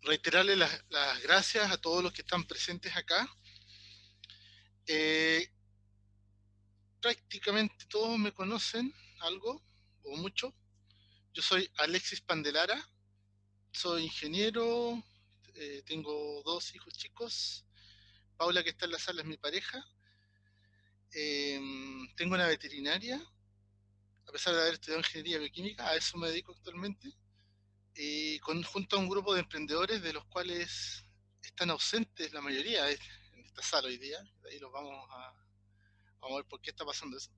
reiterarle las gracias a todos los que están presentes acá. Prácticamente todos me conocen algo o mucho. Yo soy Alexis Pandelara, soy ingeniero, tengo dos hijos chicos. Paula, que está en la sala, es mi pareja. Tengo una veterinaria, a pesar de haber estudiado ingeniería bioquímica, a eso me dedico actualmente. Junto a un grupo de emprendedores de los cuales están ausentes la mayoría en esta sala hoy día. De ahí vamos a ver por qué está pasando eso.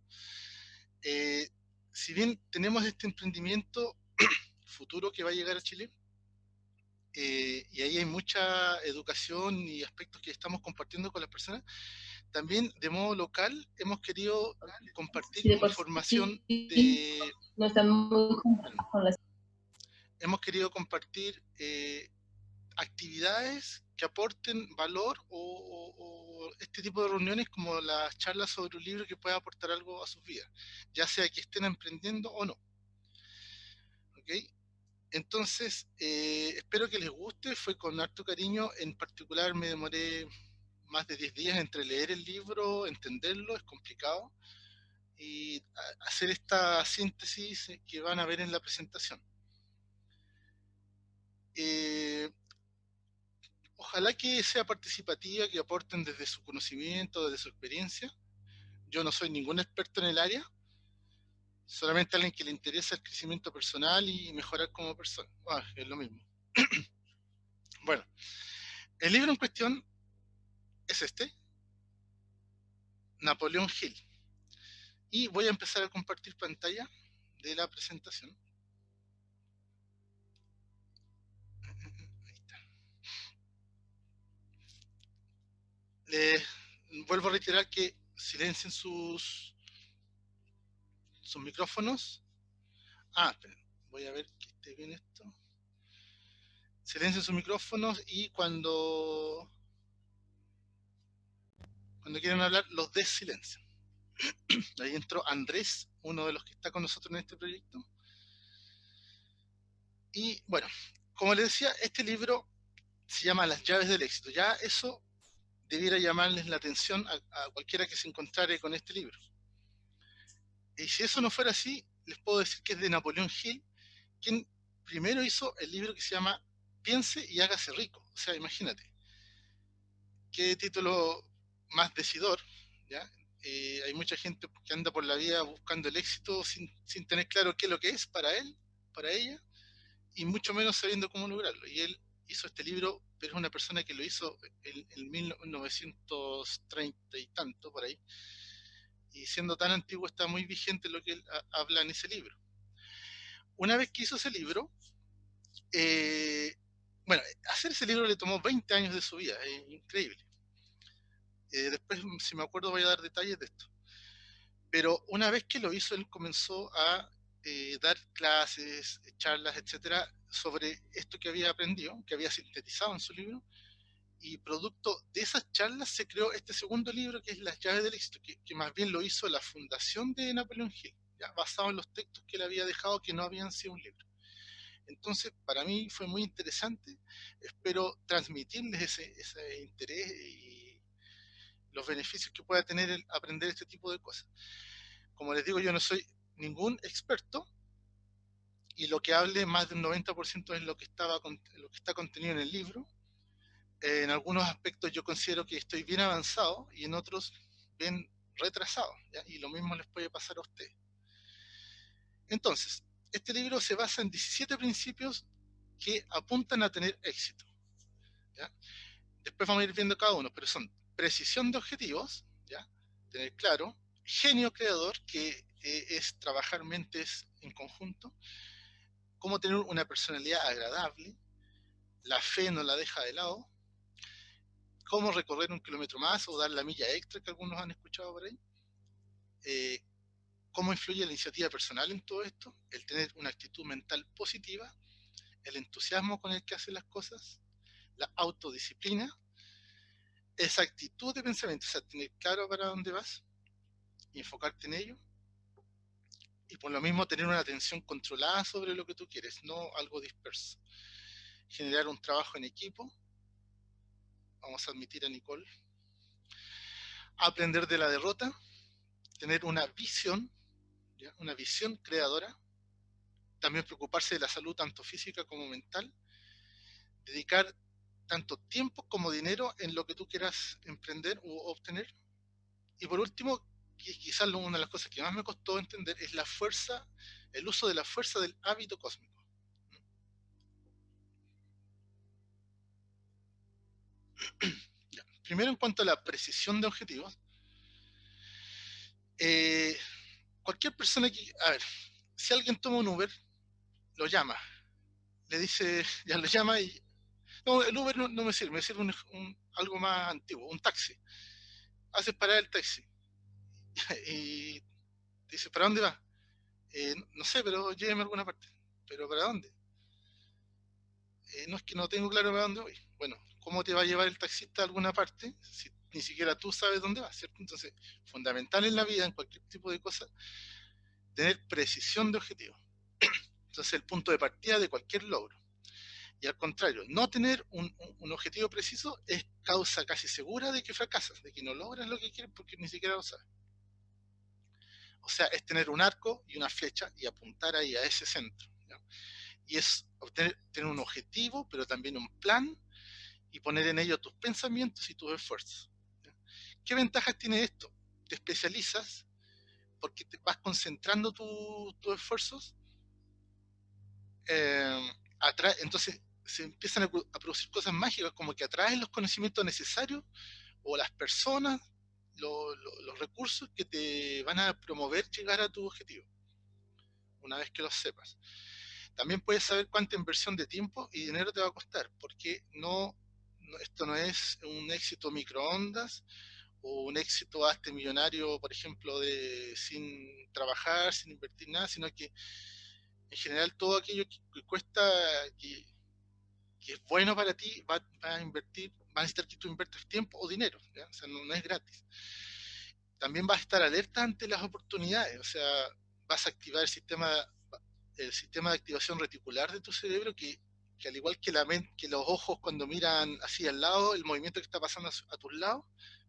Eh, si bien tenemos este emprendimiento futuro que va a llegar a Chile, y ahí hay mucha educación y aspectos que estamos compartiendo con las personas, también de modo local hemos querido Si compartir de por información sí de... no están muy juntos con las... Hemos querido compartir actividades que aporten valor o este tipo de reuniones como las charlas sobre un libro que pueda aportar algo a sus vidas, ya sea que estén emprendiendo o no. ¿Ok? Entonces, espero que les guste, fue con harto cariño, en particular me demoré más de 10 días entre leer el libro, entenderlo, es complicado, y hacer esta síntesis que van a ver en la presentación. Eh, Ojalá que sea participativa, que aporten desde su conocimiento, desde su experiencia. Yo no soy ningún experto en el área, solamente alguien que le interesa el crecimiento personal y mejorar como persona. Es lo mismo. Bueno, el libro en cuestión es este, Napoleón Hill. Y voy a empezar a compartir pantalla de la presentación. Ahí está. Les vuelvo a reiterar que silencien sus micrófonos. Esperen, voy a ver que esté bien esto. Silencien sus micrófonos y cuando quieran hablar, los desilencian. Ahí entró Andrés, uno de los que está con nosotros en este proyecto. Y bueno, como les decía, este libro se llama Las llaves del éxito. Ya eso debiera llamarles la atención a cualquiera que se encontrare con este libro. Y si eso no fuera así, les puedo decir que es de Napoleón Hill, quien primero hizo el libro que se llama Piense y hágase rico. O sea, imagínate, qué título más decidor, ¿ya? Hay mucha gente que anda por la vida buscando el éxito sin tener claro qué es lo que es para él, para ella, y mucho menos sabiendo cómo lograrlo. Y él hizo este libro, pero es una persona que lo hizo en 1930 y tanto, por ahí, y siendo tan antiguo está muy vigente lo que él habla en ese libro. Una vez que hizo ese libro, eh, bueno, hacer ese libro le tomó 20 años de su vida, es increíble. Después, si me acuerdo, voy a dar detalles de esto. Pero una vez que lo hizo, él comenzó a dar clases, charlas, etcétera, sobre esto que había aprendido, que había sintetizado en su libro, y producto de esas charlas se creó este segundo libro, que es Las llaves del éxito, que más bien lo hizo la fundación de Napoleón Hill, ya basado en los textos que él había dejado que no habían sido un libro. Entonces, para mí fue muy interesante, espero transmitirles ese interés y los beneficios que pueda tener el aprender este tipo de cosas. Como les digo, yo no soy ningún experto, y lo que hable más del 90% es lo que está contenido en el libro. En algunos aspectos yo considero que estoy bien avanzado y en otros bien retrasado, ¿ya? Y lo mismo les puede pasar a ustedes. Entonces, este libro se basa en 17 principios que apuntan a tener éxito, ¿ya? Después vamos a ir viendo cada uno, pero son precisión de objetivos, ¿ya? Tener claro, genio creador, que es trabajar mentes en conjunto, cómo tener una personalidad agradable, la fe no la deja de lado, cómo recorrer un kilómetro más o dar la milla extra que algunos han escuchado por ahí, eh, cómo influye la iniciativa personal en todo esto, el tener una actitud mental positiva, el entusiasmo con el que hace las cosas, la autodisciplina, esa actitud de pensamiento, o sea, tener claro para dónde vas y enfocarte en ello, y por lo mismo tener una atención controlada sobre lo que tú quieres, no algo disperso. generar un trabajo en equipo, vamos a admitir a Nicole, aprender de la derrota, tener una visión, ¿ya? Una visión creadora, también preocuparse de la salud tanto física como mental, dedicar tanto tiempo como dinero en lo que tú quieras emprender o obtener. Y por último, quizás una de las cosas que más me costó entender es la fuerza, el uso de la fuerza del hábito cósmico. Ya. Primero, en cuanto a la precisión de objetivos, cualquier persona que, a ver, si alguien toma un Uber, lo llama, le dice, ya lo llama y, no, el Uber no me sirve, me sirve algo más antiguo, un taxi. Haces parar el taxi y dice, ¿para dónde va? No sé, pero lléveme a alguna parte. ¿Pero para dónde? No, es que no tengo claro para dónde voy. Bueno, ¿cómo te va a llevar el taxista a alguna parte si ni siquiera tú sabes dónde vas, ¿cierto? Entonces, fundamental en la vida, en cualquier tipo de cosa, tener precisión de objetivo. Entonces, el punto de partida de cualquier logro. Y al contrario, no tener un objetivo preciso es causa casi segura de que fracasas, de que no logras lo que quieres porque ni siquiera lo sabes. O sea, es tener un arco y una flecha y apuntar ahí a ese centro, ¿ya? Y es tener un objetivo, pero también un plan y poner en ello tus pensamientos y tus esfuerzos, ¿ya? ¿Qué ventajas tiene esto? Te especializas porque te vas concentrando tus esfuerzos, entonces se empiezan a producir cosas mágicas como que atraen los conocimientos necesarios o las personas, los recursos que te van a promover llegar a tu objetivo, una vez que los sepas. También puedes saber cuánta inversión de tiempo y dinero te va a costar, porque esto no es un éxito microondas o un éxito hazte millonario, por ejemplo, sin trabajar, sin invertir nada, sino que en general todo aquello que cuesta, que, que es bueno para ti, va a invertir, va a necesitar que tú inviertas tiempo o dinero, ¿ya? O sea, no es gratis. También vas a estar alerta ante las oportunidades, o sea, vas a activar el sistema de activación reticular de tu cerebro que al igual que que los ojos cuando miran así al lado, el movimiento que está pasando a tus lados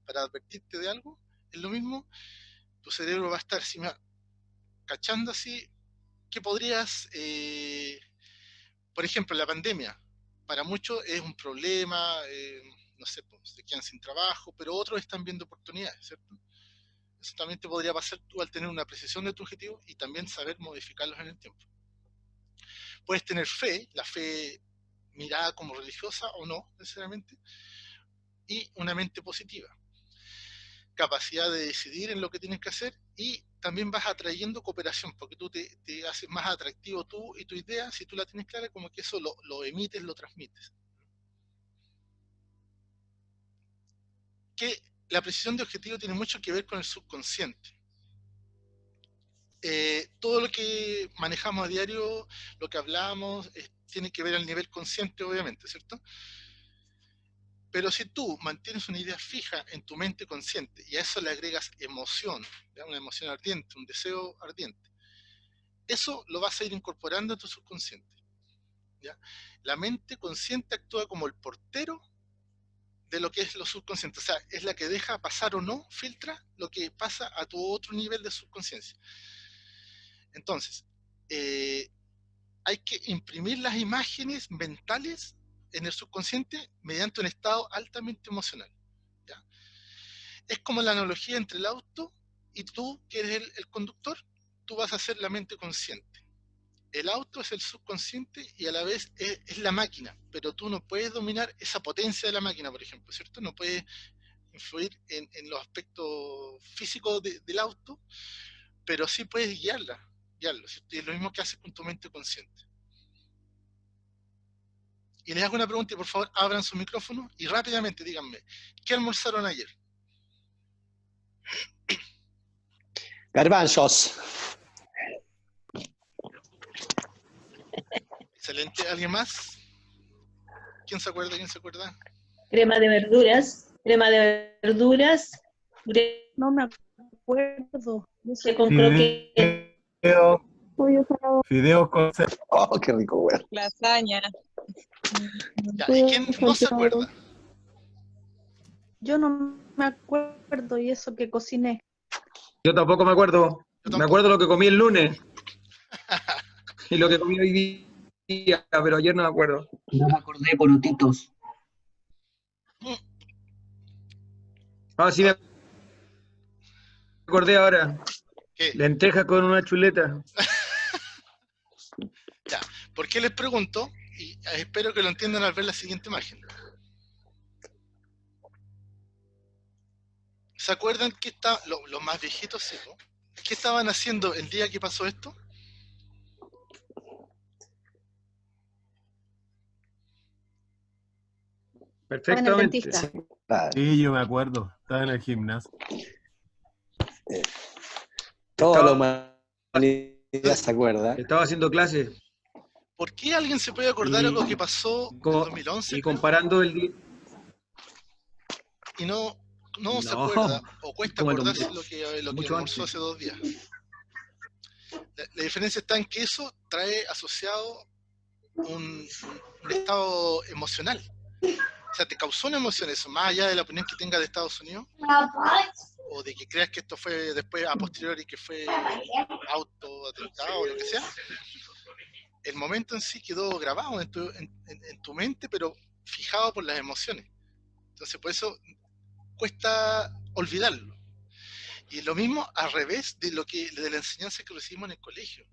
para advertirte de algo, es lo mismo, tu cerebro va a estar así, cachando así que podrías, por ejemplo, la pandemia, para muchos es un problema, no sé, pues, se quedan sin trabajo, pero otros están viendo oportunidades, ¿cierto? Eso también te podría pasar tú al tener una precisión de tu objetivo y también saber modificarlos en el tiempo. Puedes tener fe, la fe mirada como religiosa o no necesariamente, y una mente positiva, capacidad de decidir en lo que tienes que hacer y también vas atrayendo cooperación, porque tú te haces más atractivo tú y tu idea, si tú la tienes clara, como que eso lo emites, lo transmites. Que la precisión de objetivo tiene mucho que ver con el subconsciente. Todo lo que manejamos a diario, lo que hablamos, tiene que ver al nivel consciente, obviamente, ¿cierto? Pero si tú mantienes una idea fija en tu mente consciente y a eso le agregas emoción, ¿ya? Una emoción ardiente, un deseo ardiente, eso lo vas a ir incorporando a tu subconsciente, ¿ya? La mente consciente actúa como el portero de lo que es lo subconsciente, o sea, es la que deja pasar o no, filtra lo que pasa a tu otro nivel de subconsciencia. Entonces, hay que imprimir las imágenes mentales en el subconsciente mediante un estado altamente emocional, ¿ya? Es como la analogía entre el auto y tú, que eres el conductor, tú vas a ser la mente consciente. El auto es el subconsciente y a la vez es la máquina, pero tú no puedes dominar esa potencia de la máquina, por ejemplo, ¿cierto? No puedes influir en los aspectos físicos del auto, pero sí puedes guiarlo, ¿cierto? Y es lo mismo que haces con tu mente consciente. Y les hago una pregunta y por favor abran su micrófono y rápidamente díganme, ¿qué almorzaron ayer? Garbanzos. Excelente. ¿Alguien más? ¿Quién se acuerda? ¿Quién se acuerda? Crema de verduras. Crema de verduras. No me acuerdo. Con croquetas. Pollo salado. Fideos con cerdo. Oh, qué rico, weón. Lasaña. Ya, ¿y Pollo quién no se salteado. acuerda? Yo no me acuerdo y eso que cociné. Yo tampoco me acuerdo. Yo Me tampoco. acuerdo lo que comí el lunes y lo que comí hoy día, pero ayer no me acuerdo. No me acordé, porotitos. Ah, sí me acordé ahora. ¿Qué? Lentejas con una chuleta. Ya, ¿por qué les pregunto? Y espero que lo entiendan al ver la siguiente imagen. ¿Se acuerdan que los más viejitos, sí, ¿no? ¿Qué estaban haciendo el día que pasó esto? Estaba en el Perfectamente. dentista. Claro. Sí, yo me acuerdo. Estaba en el gimnasio. Toda la Estaba, humanidad se acuerda. estaba haciendo clases ¿Por qué alguien se puede acordar Y- algo que pasó en 2011 y creo, comparando el día. y no se No, acuerda o cuesta como el acordarse 2000, lo que mucho almorzó antes. hace 2 días? La diferencia está en que eso trae asociado un estado emocional. O sea, te causó una emoción eso, más allá de la opinión que tengas de Estados Unidos, o de que creas que esto fue después a posteriori que fue autoatentado o lo que sea. El momento en sí quedó grabado en tu mente, pero fijado por las emociones. Entonces, por eso cuesta olvidarlo. Y lo mismo al revés de la enseñanza que recibimos en el colegio.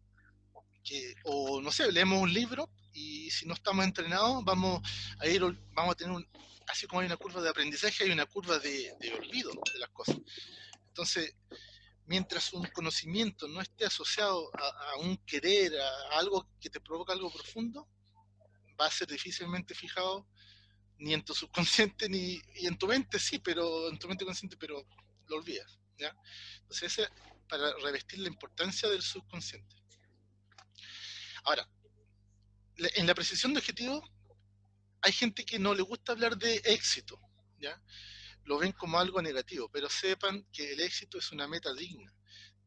O no sé, leemos un libro y si no estamos entrenados vamos a tener así como hay una curva de aprendizaje, hay una curva de olvido de las cosas. Entonces, mientras un conocimiento no esté asociado a un querer, a algo que te provoca algo profundo, va a ser difícilmente fijado ni en tu subconsciente y en tu mente sí, pero en tu mente consciente, pero lo olvidas, ¿ya? Entonces ese para revestir la importancia del subconsciente. Ahora, en la precisión de objetivos hay gente que no le gusta hablar de éxito, ¿ya? Lo ven como algo negativo, pero sepan que el éxito es una meta digna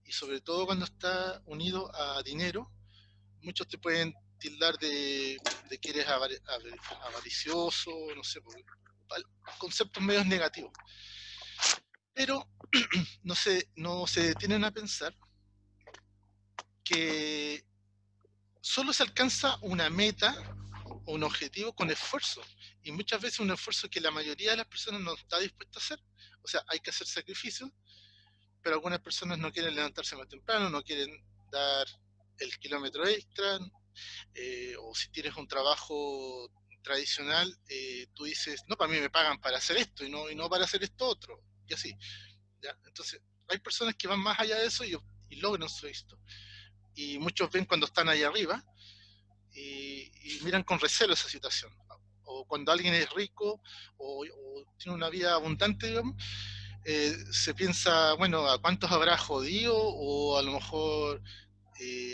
y sobre todo cuando está unido a dinero, muchos te pueden tildar de que eres avaricioso, no sé, conceptos medios negativos. Pero no se detienen a pensar que solo se alcanza una meta o un objetivo con esfuerzo, y muchas veces un esfuerzo que la mayoría de las personas no está dispuesta a hacer. O sea, hay que hacer sacrificios, pero algunas personas no quieren levantarse más temprano, no quieren dar el kilómetro extra, o si tienes un trabajo tradicional, tú dices, no, para mí me pagan para hacer esto y no para hacer esto otro, y así, ¿ya? Entonces, hay personas que van más allá de eso y logran su éxito. Y muchos ven cuando están ahí arriba y miran con recelo esa situación. O cuando alguien es rico o tiene una vida abundante, digamos, se piensa, bueno, ¿a cuántos habrá jodido? O a lo mejor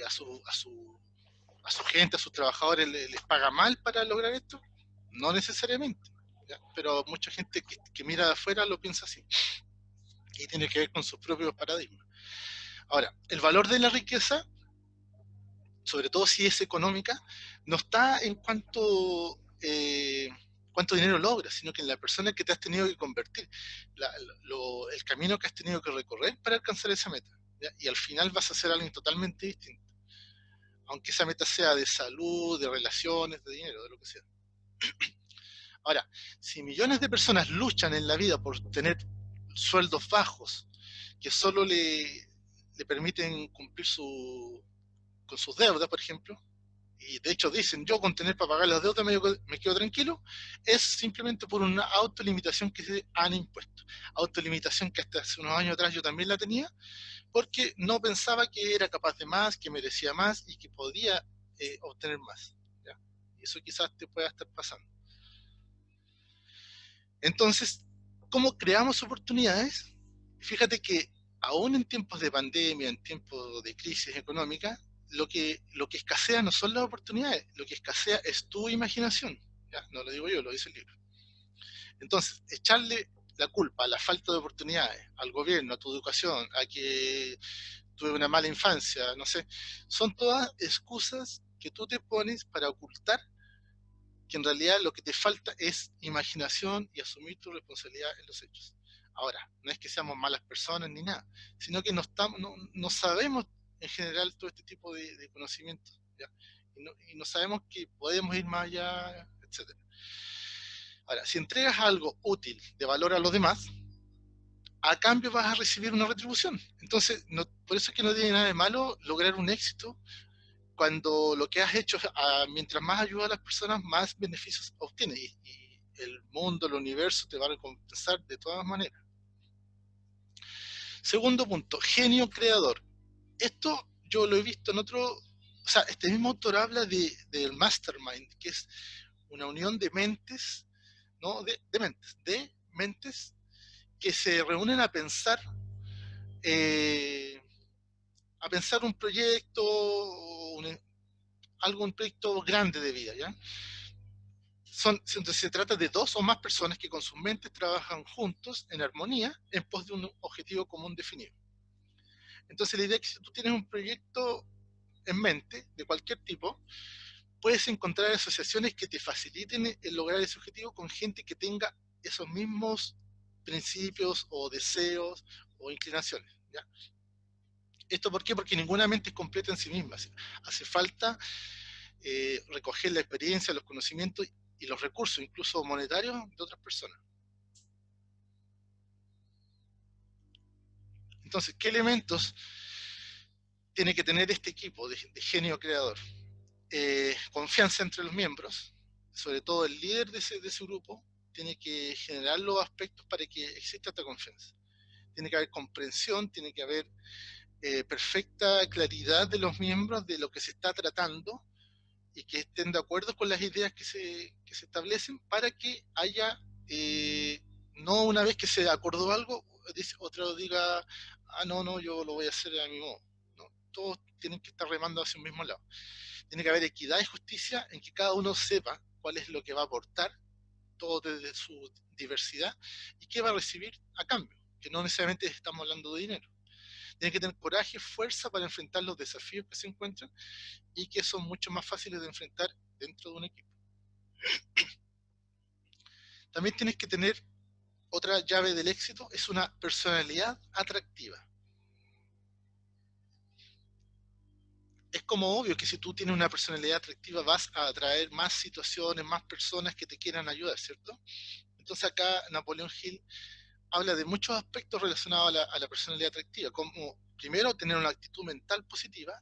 a su gente, a sus trabajadores les paga mal para lograr esto. No necesariamente, ¿ya? Pero mucha gente que mira de afuera lo piensa así. Y tiene que ver con sus propios paradigmas. Ahora, el valor de la riqueza, sobre todo si es económica, no está en cuánto dinero logras, sino que en la persona que te has tenido que convertir, el camino que has tenido que recorrer para alcanzar esa meta, ¿ya? Y al final vas a ser alguien totalmente distinto, aunque esa meta sea de salud, de relaciones, de dinero, de lo que sea. Ahora, si millones de personas luchan en la vida por tener sueldos bajos, que solo le permiten cumplir con sus deudas, por ejemplo, y de hecho dicen, yo con tener para pagar las deudas me quedo tranquilo, es simplemente por una autolimitación que se han impuesto. Autolimitación que hasta hace unos años atrás yo también la tenía, porque no pensaba que era capaz de más, que merecía más y que podía obtener más, ¿ya? Y eso quizás te pueda estar pasando. Entonces, ¿cómo creamos oportunidades? Fíjate que aún en tiempos de pandemia, en tiempos de crisis económica, lo que escasea no son las oportunidades, lo que escasea es tu imaginación. ¿Ya? No lo digo yo, lo dice el libro. Entonces, echarle la culpa a la falta de oportunidades, al gobierno, a tu educación, a que tuve una mala infancia, no sé. Son todas excusas que tú te pones para ocultar que en realidad lo que te falta es imaginación y asumir tu responsabilidad en los hechos. Ahora, no es que seamos malas personas ni nada, sino que no sabemos en general todo este tipo de conocimientos, ¿ya? Y no sabemos que podemos ir más allá, etc. Ahora, si entregas algo útil, de valor a los demás, a cambio vas a recibir una retribución. Entonces, por eso es que no tiene nada de malo lograr un éxito cuando lo que has hecho, mientras más ayuda a las personas, más beneficios obtienes. Y el mundo, el universo te va a recompensar de todas maneras. Segundo punto, genio creador. Esto yo lo he visto en otro, o sea, este mismo autor habla del mastermind, que es una unión de mentes, ¿no? De mentes que se reúnen eh, a pensar un proyecto, algún proyecto grande de vida, ¿ya? Entonces se trata de dos o más personas que con sus mentes trabajan juntos en armonía en pos de un objetivo común definido. Entonces la idea es que si tú tienes un proyecto en mente, de cualquier tipo, puedes encontrar asociaciones que te faciliten el lograr ese objetivo con gente que tenga esos mismos principios o deseos o inclinaciones, ¿ya? ¿Esto por qué? Porque ninguna mente es completa en sí misma. Hace falta recoger la experiencia, los conocimientos y los recursos, incluso monetarios, de otras personas. Entonces, ¿qué elementos tiene que tener este equipo de genio creador? Confianza entre los miembros, sobre todo el líder de ese grupo, tiene que generar los aspectos para que exista esta confianza. Tiene que haber comprensión, tiene que haber perfecta claridad de los miembros de lo que se está tratando y que estén de acuerdo con las ideas que se establecen para que haya, no una vez que se acordó algo, otro diga, no, yo lo voy a hacer a mi modo. ¿No? Todos tienen que estar remando hacia un mismo lado. Tiene que haber equidad y justicia en que cada uno sepa cuál es lo que va a aportar, todo desde su diversidad, y qué va a recibir a cambio, que no necesariamente estamos hablando de dinero. Tiene que tener coraje, fuerza para enfrentar los desafíos que se encuentran y que son mucho más fáciles de enfrentar dentro de un equipo. También tienes que tener otra llave del éxito, es una personalidad atractiva. Es como obvio que si tú tienes una personalidad atractiva vas a atraer más situaciones, más personas que te quieran ayudar, ¿cierto? Entonces acá Napoleón Hill habla de muchos aspectos relacionados a la personalidad atractiva, como primero tener una actitud mental positiva,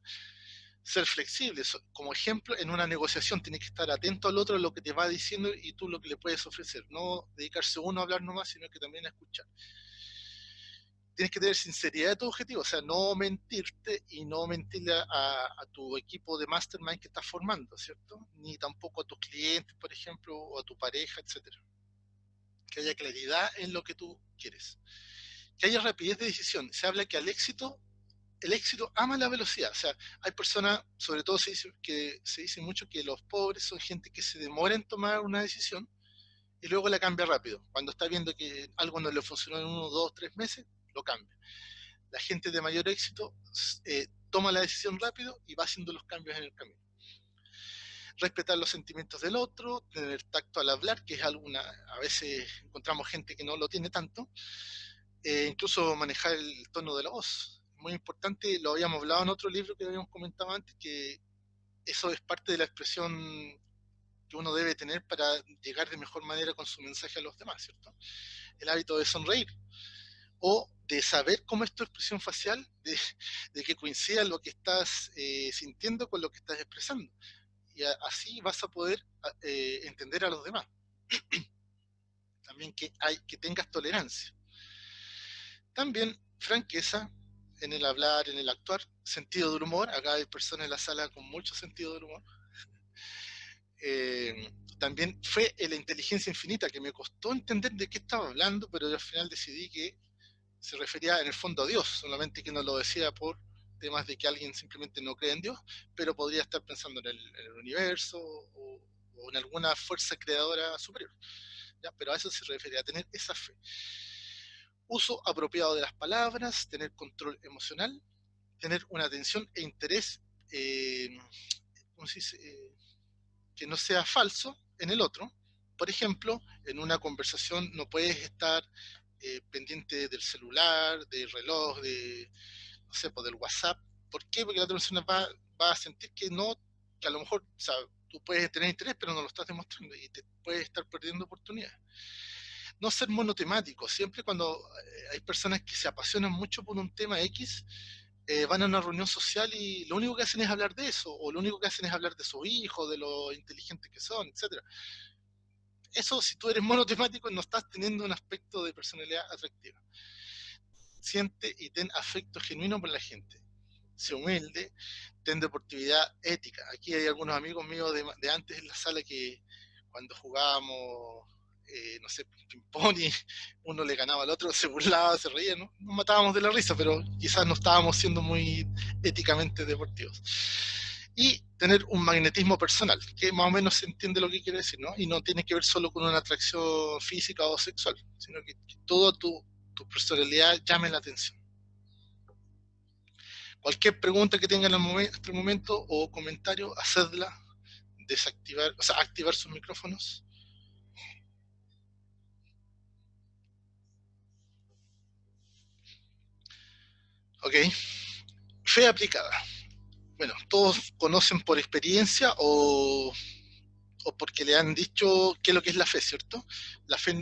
ser flexible. Como ejemplo, en una negociación tienes que estar atento al otro, a lo que te va diciendo y tú lo que le puedes ofrecer. No dedicarse uno a hablar nomás, sino que también a escuchar. Tienes que tener sinceridad de tu objetivo, o sea, no mentirte y no mentirle a tu equipo de mastermind que estás formando, ¿cierto? Ni tampoco a tus clientes, por ejemplo, o a tu pareja, etcétera. Que haya claridad en lo que tú quieres. Que haya rapidez de decisión. Se habla que el éxito ama la velocidad. O sea, hay personas, sobre todo se dice mucho que los pobres son gente que se demora en tomar una decisión y luego la cambia rápido. Cuando está viendo que algo no le funcionó en 1, 2, 3 meses, lo cambia. La gente de mayor éxito toma la decisión rápido y va haciendo los cambios en el camino. Respetar los sentimientos del otro, tener tacto al hablar, que es a veces encontramos gente que no lo tiene tanto, incluso manejar el tono de la voz. Muy importante, lo habíamos hablado en otro libro que habíamos comentado antes, que eso es parte de la expresión que uno debe tener para llegar de mejor manera con su mensaje a los demás, ¿cierto? El hábito de sonreír o de saber cómo es tu expresión facial, de que coincida lo que estás sintiendo con lo que estás expresando. Y así vas a poder entender a los demás. También que tengas tolerancia. También franqueza en el hablar, en el actuar, sentido del humor. Acá hay personas en la sala con mucho sentido del humor. También fue la inteligencia infinita, que me costó entender de qué estaba hablando, pero yo al final decidí que se refería en el fondo a Dios, solamente que no lo decía por temas de que alguien simplemente no cree en Dios, pero podría estar pensando en el universo o en alguna fuerza creadora superior. ¿Ya? Pero a eso se refería, a tener esa fe. Uso apropiado de las palabras, tener control emocional, tener una atención e interés, ¿cómo se dice? Que no sea falso en el otro. Por ejemplo, en una conversación no puedes estar pendiente del celular, del reloj, no sé, pues del WhatsApp. ¿Por qué? Porque la otra persona va a sentir que no, que a lo mejor, o sea, tú puedes tener interés, pero no lo estás demostrando y te puedes estar perdiendo oportunidades. No ser monotemático. Siempre cuando hay personas que se apasionan mucho por un tema X, van a una reunión social y lo único que hacen es hablar de eso, o lo único que hacen es hablar de sus hijos, de lo inteligentes que son, etc. Eso, si tú eres monotemático, no estás teniendo un aspecto de personalidad atractiva. Siente y ten afecto genuino por la gente. Sé humilde, ten deportividad ética. Aquí hay algunos amigos míos de antes en la sala que cuando jugábamos, no sé, ping-pong y uno le ganaba al otro, se burlaba, se reía, ¿no? Nos matábamos de la risa, pero quizás no estábamos siendo muy éticamente deportivos. Y tener un magnetismo personal, que más o menos se entiende lo que quiere decir, ¿no? Y no tiene que ver solo con una atracción física o sexual, sino que toda tu personalidad llame la atención. Cualquier pregunta que tengan hasta el momento o comentario, hacedla, desactivar, o sea, activar sus micrófonos. Ok. Fe aplicada. Bueno, todos conocen por experiencia o porque le han dicho qué es lo que es la fe, ¿cierto? La fe,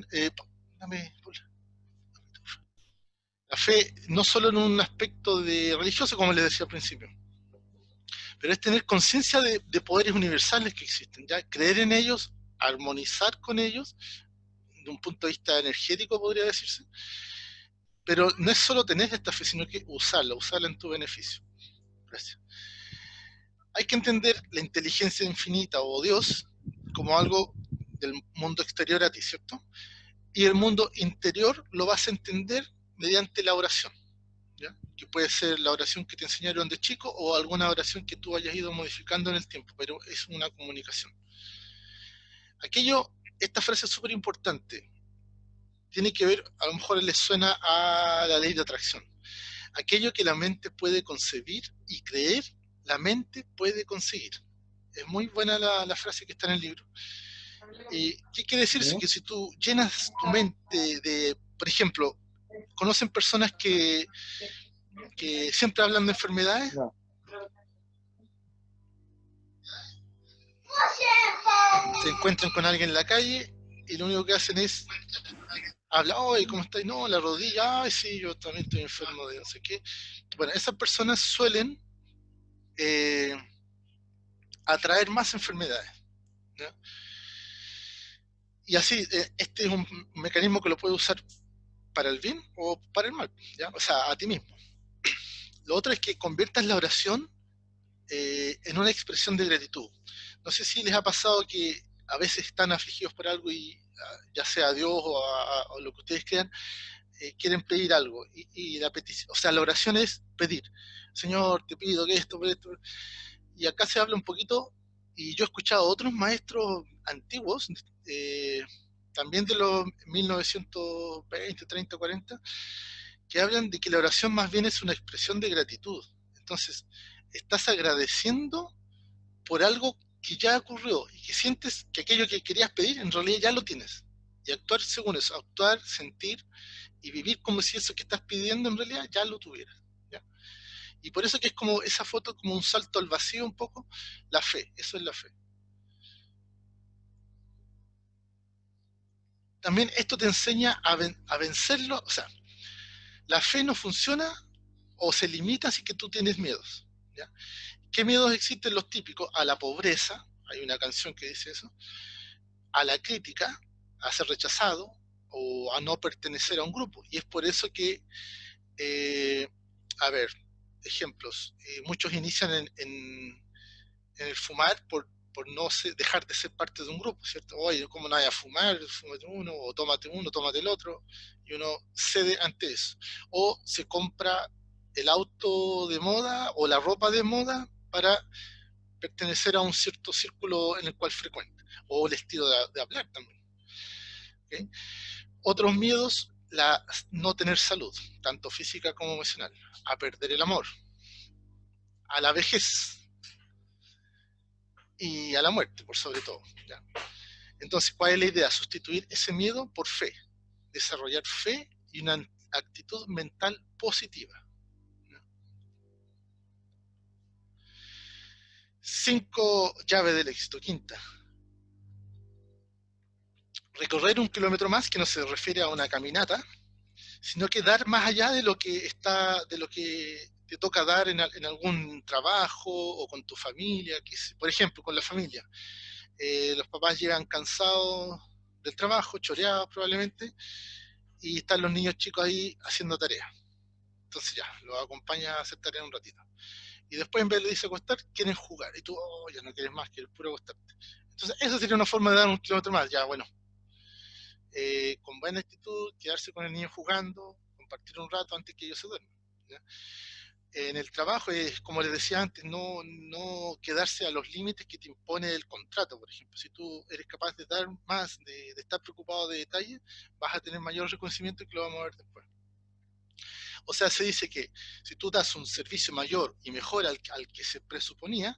la fe no solo en un aspecto de religioso, como les decía al principio, pero es tener conciencia de poderes universales que existen, ya creer en ellos, armonizar con ellos, de un punto de vista energético podría decirse, pero no es solo tener esta fe, sino que usarla en tu beneficio. Gracias. Hay que entender la inteligencia infinita o Dios como algo del mundo exterior a ti, ¿cierto? Y el mundo interior lo vas a entender mediante la oración, ¿ya? Que puede ser la oración que te enseñaron de chico o alguna oración que tú hayas ido modificando en el tiempo, pero es una comunicación. Esta frase es súper importante. Tiene que ver, a lo mejor les suena a la ley de atracción. Aquello que la mente puede concebir y creer, la mente puede conseguir. Es muy buena la frase que está en el libro. ¿Qué quiere decir eso? Que si tú llenas tu mente de, por ejemplo, ¿conocen personas que siempre hablan de enfermedades? No. Se encuentran con alguien en la calle y lo único que hacen es hablar, oye, ¿cómo estás? No, la rodilla, ay, sí, yo también estoy enfermo de no sé qué. Bueno, esas personas suelen atraer más enfermedades, ¿ya? Y así, este es un mecanismo que lo puedes usar para el bien o para el mal, ¿ya? O sea, a ti mismo. Lo otro es que conviertas la oración en una expresión de gratitud. No sé si les ha pasado que a veces están afligidos por algo y ya sea a Dios o lo que ustedes crean, quieren pedir algo y la petición, o sea, la oración es pedir. Señor, te pido que esto, y acá se habla un poquito, y yo he escuchado a otros maestros antiguos, también de los 1920, 30, 40, que hablan de que la oración más bien es una expresión de gratitud. Entonces, estás agradeciendo por algo que ya ocurrió y que sientes que aquello que querías pedir en realidad ya lo tienes. Y actuar según eso, actuar, sentir y vivir como si eso que estás pidiendo en realidad ya lo tuvieras, ¿ya? Y por eso que es como esa foto, como un salto al vacío un poco, la fe, eso es la fe. También esto te enseña a vencerlo, o sea, la fe no funciona o se limita si que tú tienes miedos, ¿ya? ¿Qué miedos existen? Los típicos: a la pobreza, hay una canción que dice eso, a la crítica, a ser rechazado o a no pertenecer a un grupo. Y es por eso que, a ver, ejemplos, muchos inician en el fumar por no dejar de ser parte de un grupo, ¿cierto? Oye, ¿cómo no hay a fumar? Fúmate uno, o tómate el otro, y uno cede ante eso. O se compra el auto de moda o la ropa de moda para pertenecer a un cierto círculo en el cual frecuenta, o el estilo de hablar también. ¿Okay? Otros miedos: no tener salud, tanto física como emocional, a perder el amor, a la vejez y a la muerte, por sobre todo. ¿Ya? Entonces, ¿cuál es la idea? Sustituir ese miedo por fe, desarrollar fe y una actitud mental positiva. 5 llaves del éxito. Quinta, recorrer 1 kilómetro más, que no se refiere a una caminata, sino que dar más allá de lo que te toca dar en algún trabajo o con tu familia, por ejemplo, con la familia. Los papás llegan cansados del trabajo, choreados probablemente, y están los niños chicos ahí haciendo tareas. Entonces ya, los acompaña a hacer tareas un ratito. Y después en vez de irse a acostar, quieren jugar. Y tú, oh, ya no quieres más, quieres puro acostarte. Entonces, esa sería una forma de dar 1 kilómetro más. Ya, bueno, con buena actitud, quedarse con el niño jugando, compartir un rato antes que ellos se duerman. ¿Ya? En el trabajo es, como les decía antes, no quedarse a los límites que te impone el contrato, por ejemplo. Si tú eres capaz de dar más, de estar preocupado de detalles, vas a tener mayor reconocimiento que lo vamos a ver después. O sea, se dice que si tú das un servicio mayor y mejor al que se presuponía,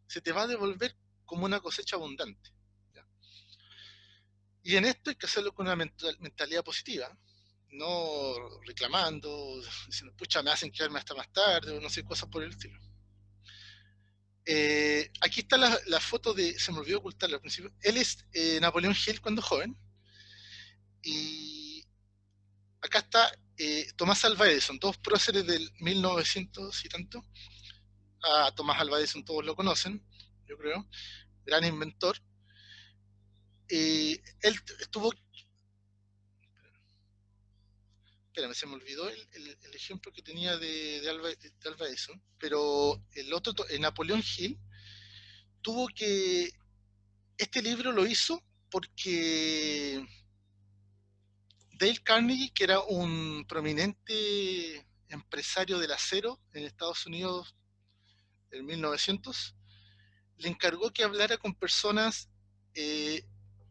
se te va a devolver como una cosecha abundante. ¿Ya? Y en esto hay que hacerlo con una mentalidad positiva, no reclamando, diciendo, pucha, me hacen quedarme hasta más tarde, o no sé, cosas por el estilo. Aquí está la foto se me olvidó ocultarla al principio. Él es Napoleón Hill cuando joven, y acá está Tomás Alva Edison, dos próceres del 1900 y tanto. A Tomás Alva Edison todos lo conocen, yo creo, gran inventor. Él estuvo... Espérame, se me olvidó el ejemplo que tenía de Alva Edison, pero el otro, Napoleón Hill, tuvo que... Este libro lo hizo porque Dale Carnegie, que era un prominente empresario del acero en Estados Unidos en 1900, le encargó que hablara con personas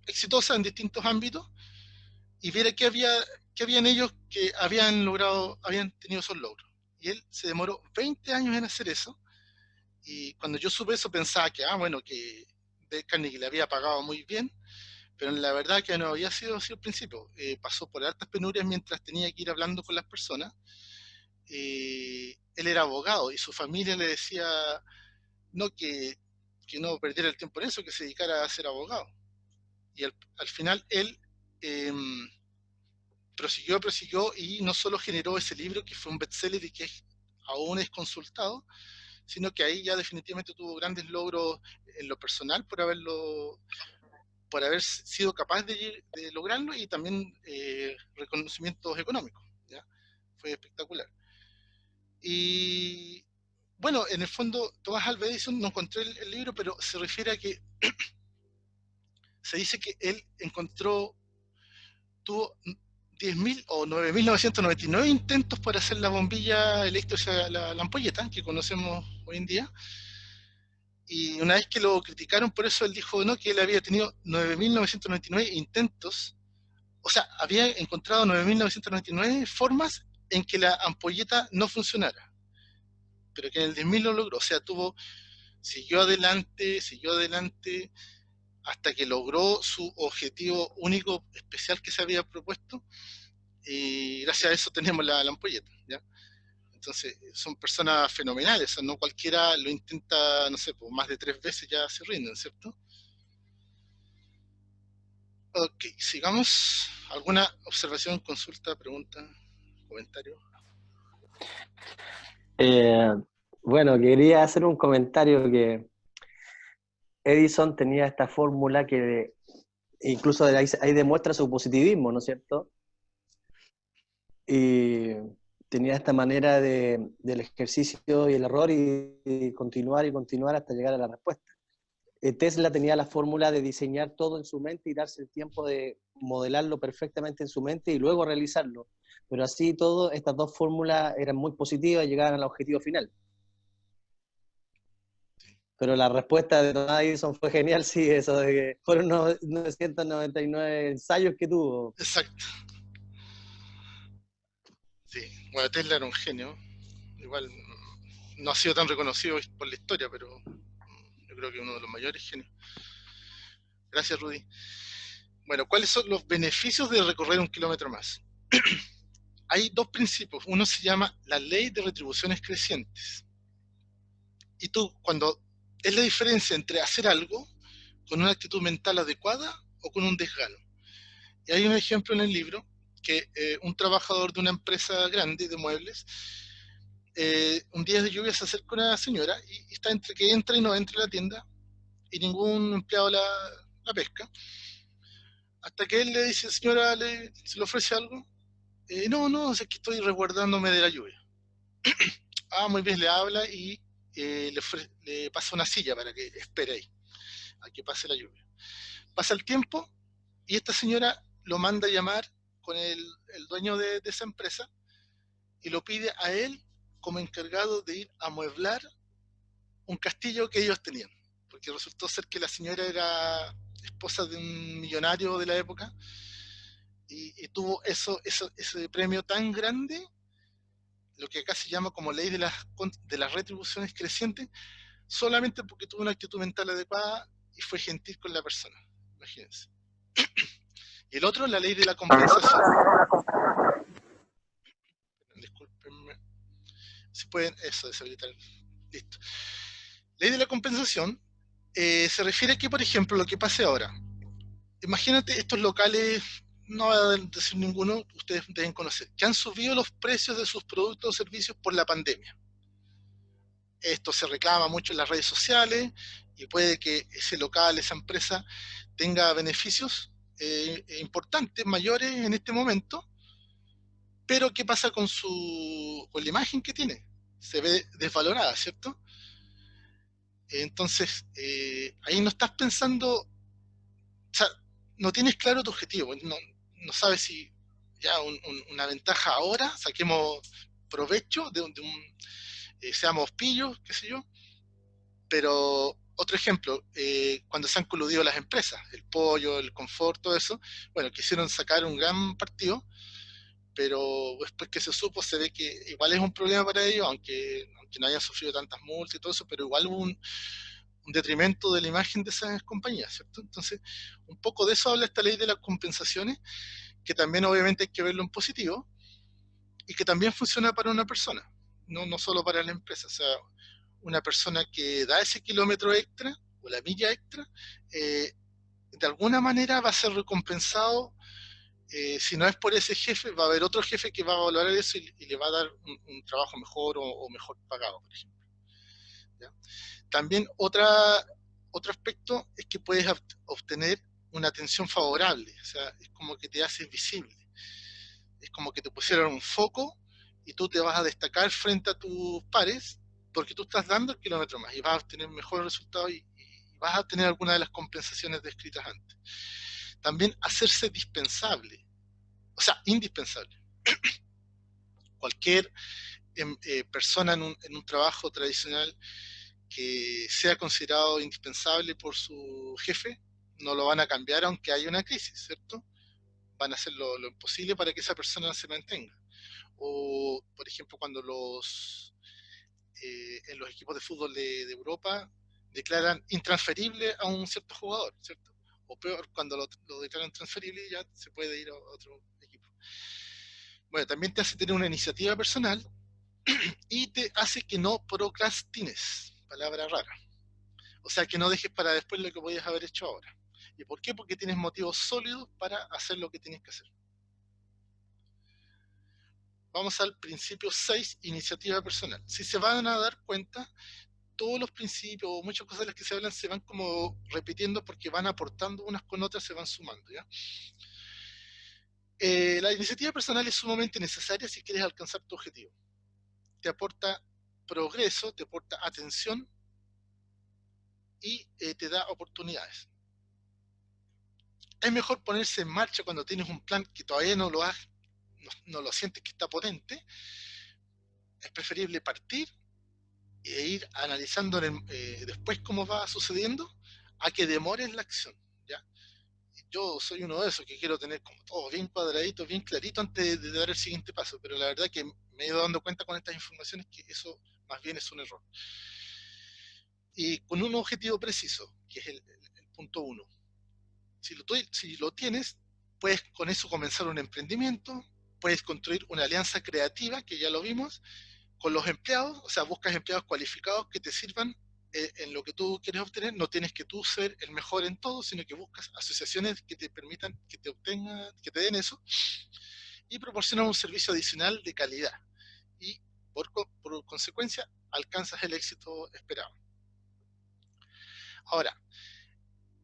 exitosas en distintos ámbitos y viera qué habían ellos que habían tenido esos logros. Y él se demoró 20 años en hacer eso, y cuando yo supe eso pensaba que, bueno, que Dale Carnegie le había pagado muy bien, pero la verdad que no había sido así al principio. Pasó por hartas penurias mientras tenía que ir hablando con las personas. Él era abogado y su familia le decía no que no perdiera el tiempo en eso, que se dedicara a ser abogado. Y al final él prosiguió y no solo generó ese libro que fue un bestseller y que aún es consultado, sino que ahí ya definitivamente tuvo grandes logros en lo personal por haber sido capaz de lograrlo, y también reconocimientos económicos. ¿Ya? Fue espectacular. Y bueno, en el fondo, Tomás Alva Edison, no encontré el libro, pero se refiere a que se dice que él tuvo 10.000 o 9.999 intentos para hacer la bombilla eléctrica, la ampolleta que conocemos hoy en día. Y una vez que lo criticaron por eso, él dijo no, que él había tenido 9.999 intentos, o sea, había encontrado 9.999 formas en que la ampolleta no funcionara, pero que en el 10.000 lo logró. O sea, siguió adelante, hasta que logró su objetivo único, especial que se había propuesto, y gracias a eso tenemos la ampolleta, ¿ya? Entonces, son personas fenomenales, o sea, no cualquiera lo intenta, no sé, pues más de 3 veces ya se rinden, ¿cierto? Ok, sigamos. ¿Alguna observación, consulta, pregunta, comentario? Eh, bueno, quería hacer un comentario que Edison tenía esta fórmula que incluso ahí demuestra su positivismo, ¿no es cierto? Y tenía esta manera del ejercicio y el error y continuar hasta llegar a la respuesta. Tesla tenía la fórmula de diseñar todo en su mente y darse el tiempo de modelarlo perfectamente en su mente y luego realizarlo. Pero así todo, estas dos fórmulas eran muy positivas y llegaban al objetivo final. Pero la respuesta de Thomas Edison fue genial, sí, eso de que fueron 999 ensayos que tuvo. Exacto. Sí, bueno, Tesla era un genio. Igual no ha sido tan reconocido por la historia, pero yo creo que es uno de los mayores genios. Gracias, Rudy. Bueno, ¿cuáles son los beneficios de recorrer 1 kilómetro más? Hay dos principios. Uno se llama la ley de retribuciones crecientes. Y tú, cuando es la diferencia entre hacer algo con una actitud mental adecuada o con un desgano. Y hay un ejemplo en el libro que un trabajador de una empresa grande de muebles, un día de lluvia se acerca una señora y está entre que entra y no entra a la tienda y ningún empleado la pesca. Hasta que él le dice, señora, ¿se le ofrece algo? No, es que estoy resguardándome de la lluvia. Muy bien, le habla y le pasa una silla para que espere ahí, a que pase la lluvia. Pasa el tiempo y esta señora lo manda a llamar con el dueño de esa empresa y lo pide a él como encargado de ir a amueblar un castillo que ellos tenían, porque resultó ser que la señora era esposa de un millonario de la época y tuvo ese premio tan grande, lo que acá se llama como ley de las retribuciones crecientes, solamente porque tuvo una actitud mental adecuada y fue gentil con la persona. Imagínense. Y el otro, la ley de la compensación. Discúlpenme. Si pueden, eso, deshabilitar. Listo. Ley de la compensación se refiere a que, por ejemplo, lo que pase ahora. Imagínate estos locales, no voy a decir ninguno, ustedes deben conocer, que han subido los precios de sus productos o servicios por la pandemia. Esto se reclama mucho en las redes sociales y puede que ese local, esa empresa, tenga beneficios importantes, mayores en este momento, pero ¿qué pasa con la imagen que tiene? Se ve desvalorada, ¿cierto? Entonces, ahí no estás pensando, o sea, no tienes claro tu objetivo, no sabes si ya una ventaja ahora, saquemos provecho seamos pillos, qué sé yo, pero otro ejemplo, cuando se han coludido las empresas, el pollo, el confort, todo eso, bueno, quisieron sacar un gran partido, pero después que se supo se ve que igual es un problema para ellos, aunque no hayan sufrido tantas multas y todo eso, pero igual hubo un detrimento de la imagen de esas compañías, ¿cierto? Entonces, un poco de eso habla esta ley de las compensaciones, que también obviamente hay que verlo en positivo, y que también funciona para una persona, no solo para la empresa. O sea, una persona que da ese kilómetro extra o la milla extra, de alguna manera va a ser recompensado. Si no es por ese jefe, va a haber otro jefe que va a valorar eso y le va a dar un trabajo mejor o mejor pagado, por ejemplo. ¿Ya? También otro aspecto es que puedes obtener una atención favorable, o sea, es como que te haces visible, es como que te pusieron un foco y tú te vas a destacar frente a tus pares porque tú estás dando el kilómetro más y vas a obtener mejores resultados y vas a tener alguna de las compensaciones descritas antes. También hacerse dispensable, o sea, indispensable. Cualquier persona en un trabajo tradicional que sea considerado indispensable por su jefe, no lo van a cambiar aunque haya una crisis, ¿cierto? Van a hacer lo imposible para que esa persona se mantenga. O, por ejemplo, cuando en los equipos de fútbol de Europa declaran intransferible a un cierto jugador, ¿cierto? O peor, cuando lo declaran transferible ya se puede ir a otro equipo. Bueno, también te hace tener una iniciativa personal y te hace que no procrastines, palabra rara. O sea, que no dejes para después lo que podías haber hecho ahora. ¿Y por qué? Porque tienes motivos sólidos para hacer lo que tienes que hacer. Vamos al principio 6, iniciativa personal. Si se van a dar cuenta, todos los principios o muchas cosas de las que se hablan se van como repitiendo porque van aportando unas con otras, se van sumando, ¿ya? La iniciativa personal es sumamente necesaria si quieres alcanzar tu objetivo. Te aporta progreso, te aporta atención y te da oportunidades. Es mejor ponerse en marcha cuando tienes un plan que todavía no lo sientes que está potente. Es preferible partir e ir analizando después cómo va sucediendo a que demores la acción, ¿ya? Yo soy uno de esos que quiero tener como todo bien cuadradito, bien clarito antes de dar el siguiente paso, pero la verdad que me he ido dando cuenta con estas informaciones que eso más bien es un error. Y con un objetivo preciso, que es el punto 1. Si lo tienes, puedes con eso comenzar un emprendimiento, puedes construir una alianza creativa, que ya lo vimos, con los empleados, o sea, buscas empleados cualificados que te sirvan en lo que tú quieres obtener. No tienes que tú ser el mejor en todo, sino que buscas asociaciones que te permitan, que te obtengan, que te den eso, y proporcionan un servicio adicional de calidad. Y por consecuencia, alcanzas el éxito esperado. Ahora,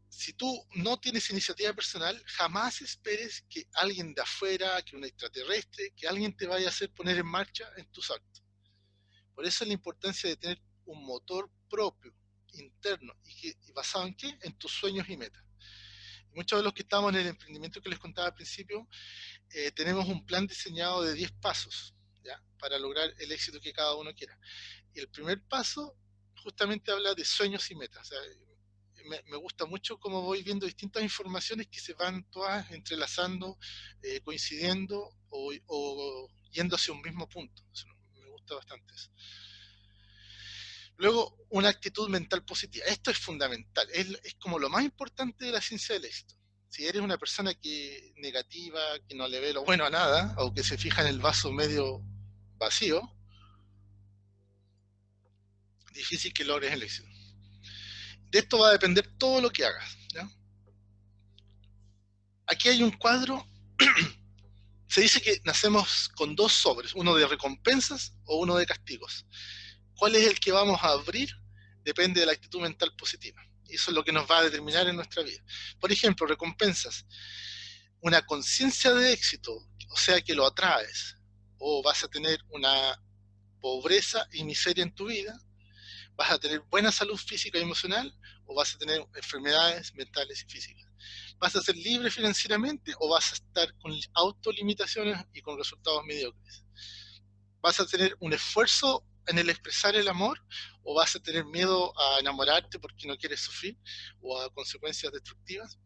si tú no tienes iniciativa personal, jamás esperes que alguien de afuera, que un extraterrestre, que alguien te vaya a hacer poner en marcha en tus actos. Por eso es la importancia de tener un motor propio, interno, y basado en qué? En tus sueños y metas. Y muchos de los que estamos en el emprendimiento que les contaba al principio, tenemos un plan diseñado de 10 pasos, ¿ya? Para lograr el éxito que cada uno quiera. Y el primer paso justamente habla de sueños y metas. O sea, me gusta mucho cómo voy viendo distintas informaciones que se van todas entrelazando, coincidiendo o yendo hacia un mismo punto. Eso me gusta bastante eso. Luego, una actitud mental positiva. Esto es fundamental, es como lo más importante de la ciencia del éxito. Si eres una persona negativa, que no le ve lo bueno a nada, o que se fija en el vaso medio vacío, difícil que logres el éxito. De esto va a depender todo lo que hagas, ¿ya? Aquí hay un cuadro. Se dice que nacemos con 2 sobres, uno de recompensas o uno de castigos. ¿Cuál es el que vamos a abrir? Depende de la actitud mental positiva. Y eso es lo que nos va a determinar en nuestra vida. Por ejemplo, recompensas. Una conciencia de éxito, o sea que lo atraes, o vas a tener una pobreza y miseria en tu vida, vas a tener buena salud física y emocional, o vas a tener enfermedades mentales y físicas. ¿Vas a ser libre financieramente o vas a estar con autolimitaciones y con resultados mediocres? ¿Vas a tener un esfuerzo en el expresar el amor o vas a tener miedo a enamorarte porque no quieres sufrir o a consecuencias destructivas?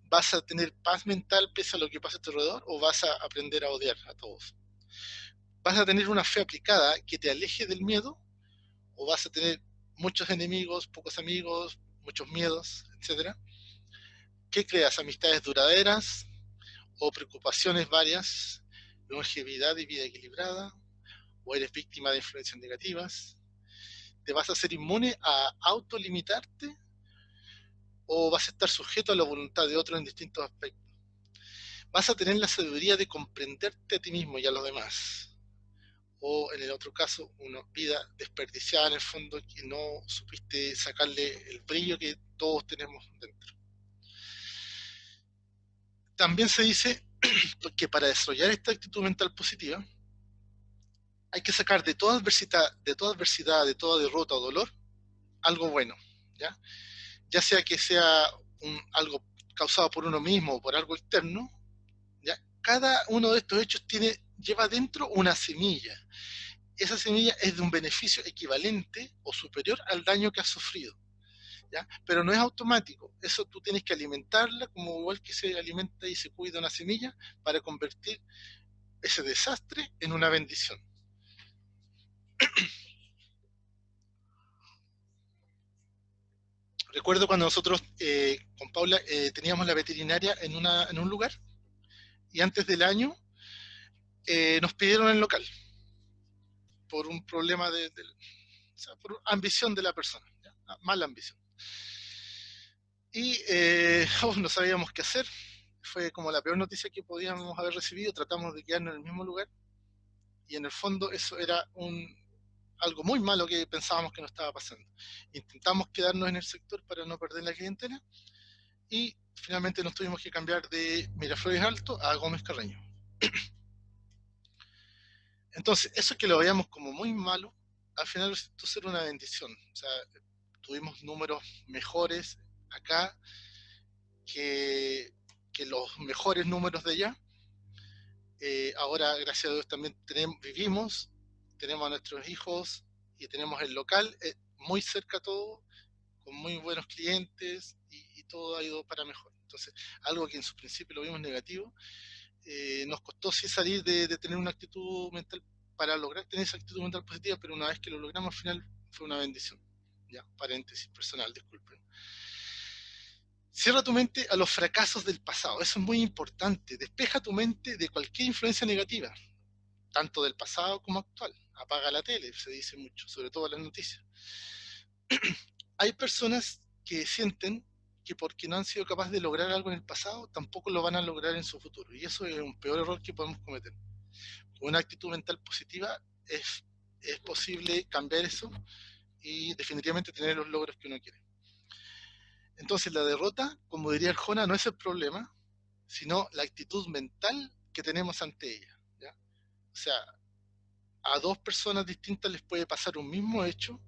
¿Vas a tener paz mental pese a lo que pasa a tu alrededor o vas a aprender a odiar a todos? ¿Vas a tener una fe aplicada que te aleje del miedo o vas a tener muchos enemigos, pocos amigos, muchos miedos, etcétera? ¿Qué creas? ¿Amistades duraderas o preocupaciones varias? ¿Longevidad y vida equilibrada? ¿O eres víctima de influencias negativas? ¿Te vas a ser inmune a autolimitarte? ¿O vas a estar sujeto a la voluntad de otros en distintos aspectos? ¿Vas a tener la sabiduría de comprenderte a ti mismo y a los demás? ¿O en el otro caso, una vida desperdiciada en el fondo que no supiste sacarle el brillo que todos tenemos dentro? También se dice que para desarrollar esta actitud mental positiva hay que sacar de toda adversidad, de toda derrota o dolor, algo bueno, ¿ya? Ya sea que sea algo causado por uno mismo o por algo externo, ¿ya? Cada uno de estos hechos lleva dentro una semilla. Esa semilla es de un beneficio equivalente o superior al daño que has sufrido, ¿ya? Pero no es automático. Eso tú tienes que alimentarla como igual que se alimenta y se cuida una semilla para convertir ese desastre en una bendición. Recuerdo cuando nosotros con Paula teníamos la veterinaria en un lugar y antes del año nos pidieron el local por un problema o sea, por ambición de la persona, ¿ya? Mala ambición. Y no sabíamos qué hacer. Fue como la peor noticia que podíamos haber recibido. Tratamos de quedarnos en el mismo lugar y en el fondo eso era algo muy malo que pensábamos que nos estaba pasando. Intentamos quedarnos en el sector para no perder la clientela y finalmente nos tuvimos que cambiar de Miraflores Alto a Gómez Carreño. Entonces, eso que lo veíamos como muy malo, al final resultó ser una bendición. O sea, tuvimos números mejores acá que los mejores números de allá. Ahora, gracias a Dios, también vivimos, tenemos a nuestros hijos y tenemos el local muy cerca todo, con muy buenos clientes y todo ha ido para mejor. Entonces, algo que en su principio lo vimos negativo, nos costó sí salir de tener una actitud mental para lograr tener esa actitud mental positiva, pero una vez que lo logramos al final fue una bendición. Ya, paréntesis personal, disculpen. Cierra tu mente a los fracasos del pasado, eso es muy importante. Despeja tu mente de cualquier influencia negativa, tanto del pasado como actual. Apaga la tele, se dice mucho, sobre todo en las noticias. Hay personas que sienten que porque no han sido capaces de lograr algo en el pasado, tampoco lo van a lograr en su futuro. Y eso es un peor error que podemos cometer. Con una actitud mental positiva es posible cambiar eso y definitivamente tener los logros que uno quiere. Entonces la derrota, como diría Arjona, no es el problema, sino la actitud mental que tenemos ante ella, ¿ya? O sea, a dos personas distintas les puede pasar un mismo hecho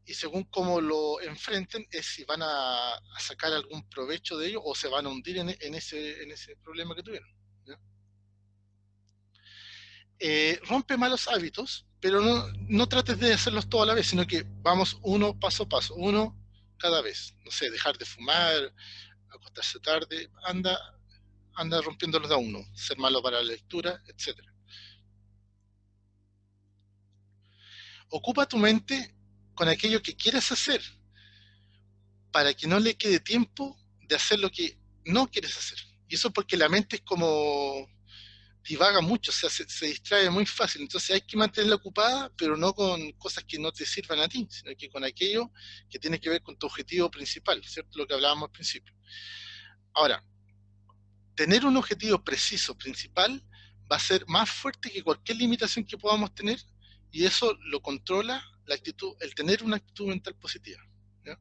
y según cómo lo enfrenten es si van a sacar algún provecho de ello o se van a hundir en ese problema que tuvieron, ¿ya? Rompe malos hábitos, pero no trates de hacerlos todo a la vez, sino que vamos uno paso a paso, uno cada vez. No sé, dejar de fumar, acostarse tarde, anda rompiéndolos de a uno, ser malo para la lectura, etc. Ocupa tu mente con aquello que quieres hacer para que no le quede tiempo de hacer lo que no quieres hacer. Y eso porque la mente es como divaga mucho, o sea, se distrae muy fácil. Entonces hay que mantenerla ocupada, pero no con cosas que no te sirvan a ti, sino que con aquello que tiene que ver con tu objetivo principal, ¿cierto? Lo que hablábamos al principio. Ahora, tener un objetivo preciso, principal, va a ser más fuerte que cualquier limitación que podamos tener, y eso lo controla la actitud, el tener una actitud mental positiva, ¿ya?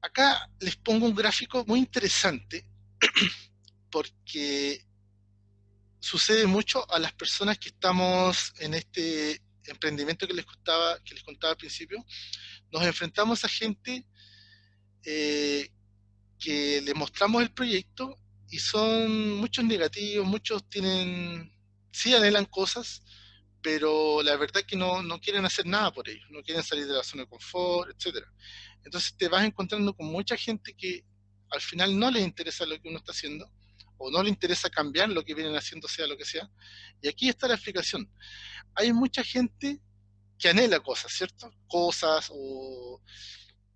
Acá les pongo un gráfico muy interesante porque sucede mucho a las personas que estamos en este emprendimiento que les contaba al principio. Nos enfrentamos a gente eh, que le mostramos el proyecto y son muchos negativos, muchos sí anhelan cosas, pero la verdad es que no quieren hacer nada por ello, no quieren salir de la zona de confort, etcétera. Entonces te vas encontrando con mucha gente que al final no les interesa lo que uno está haciendo, o no le interesa cambiar lo que vienen haciendo, sea lo que sea. Y aquí está la explicación. Hay mucha gente que anhela cosas, ¿cierto? Cosas o,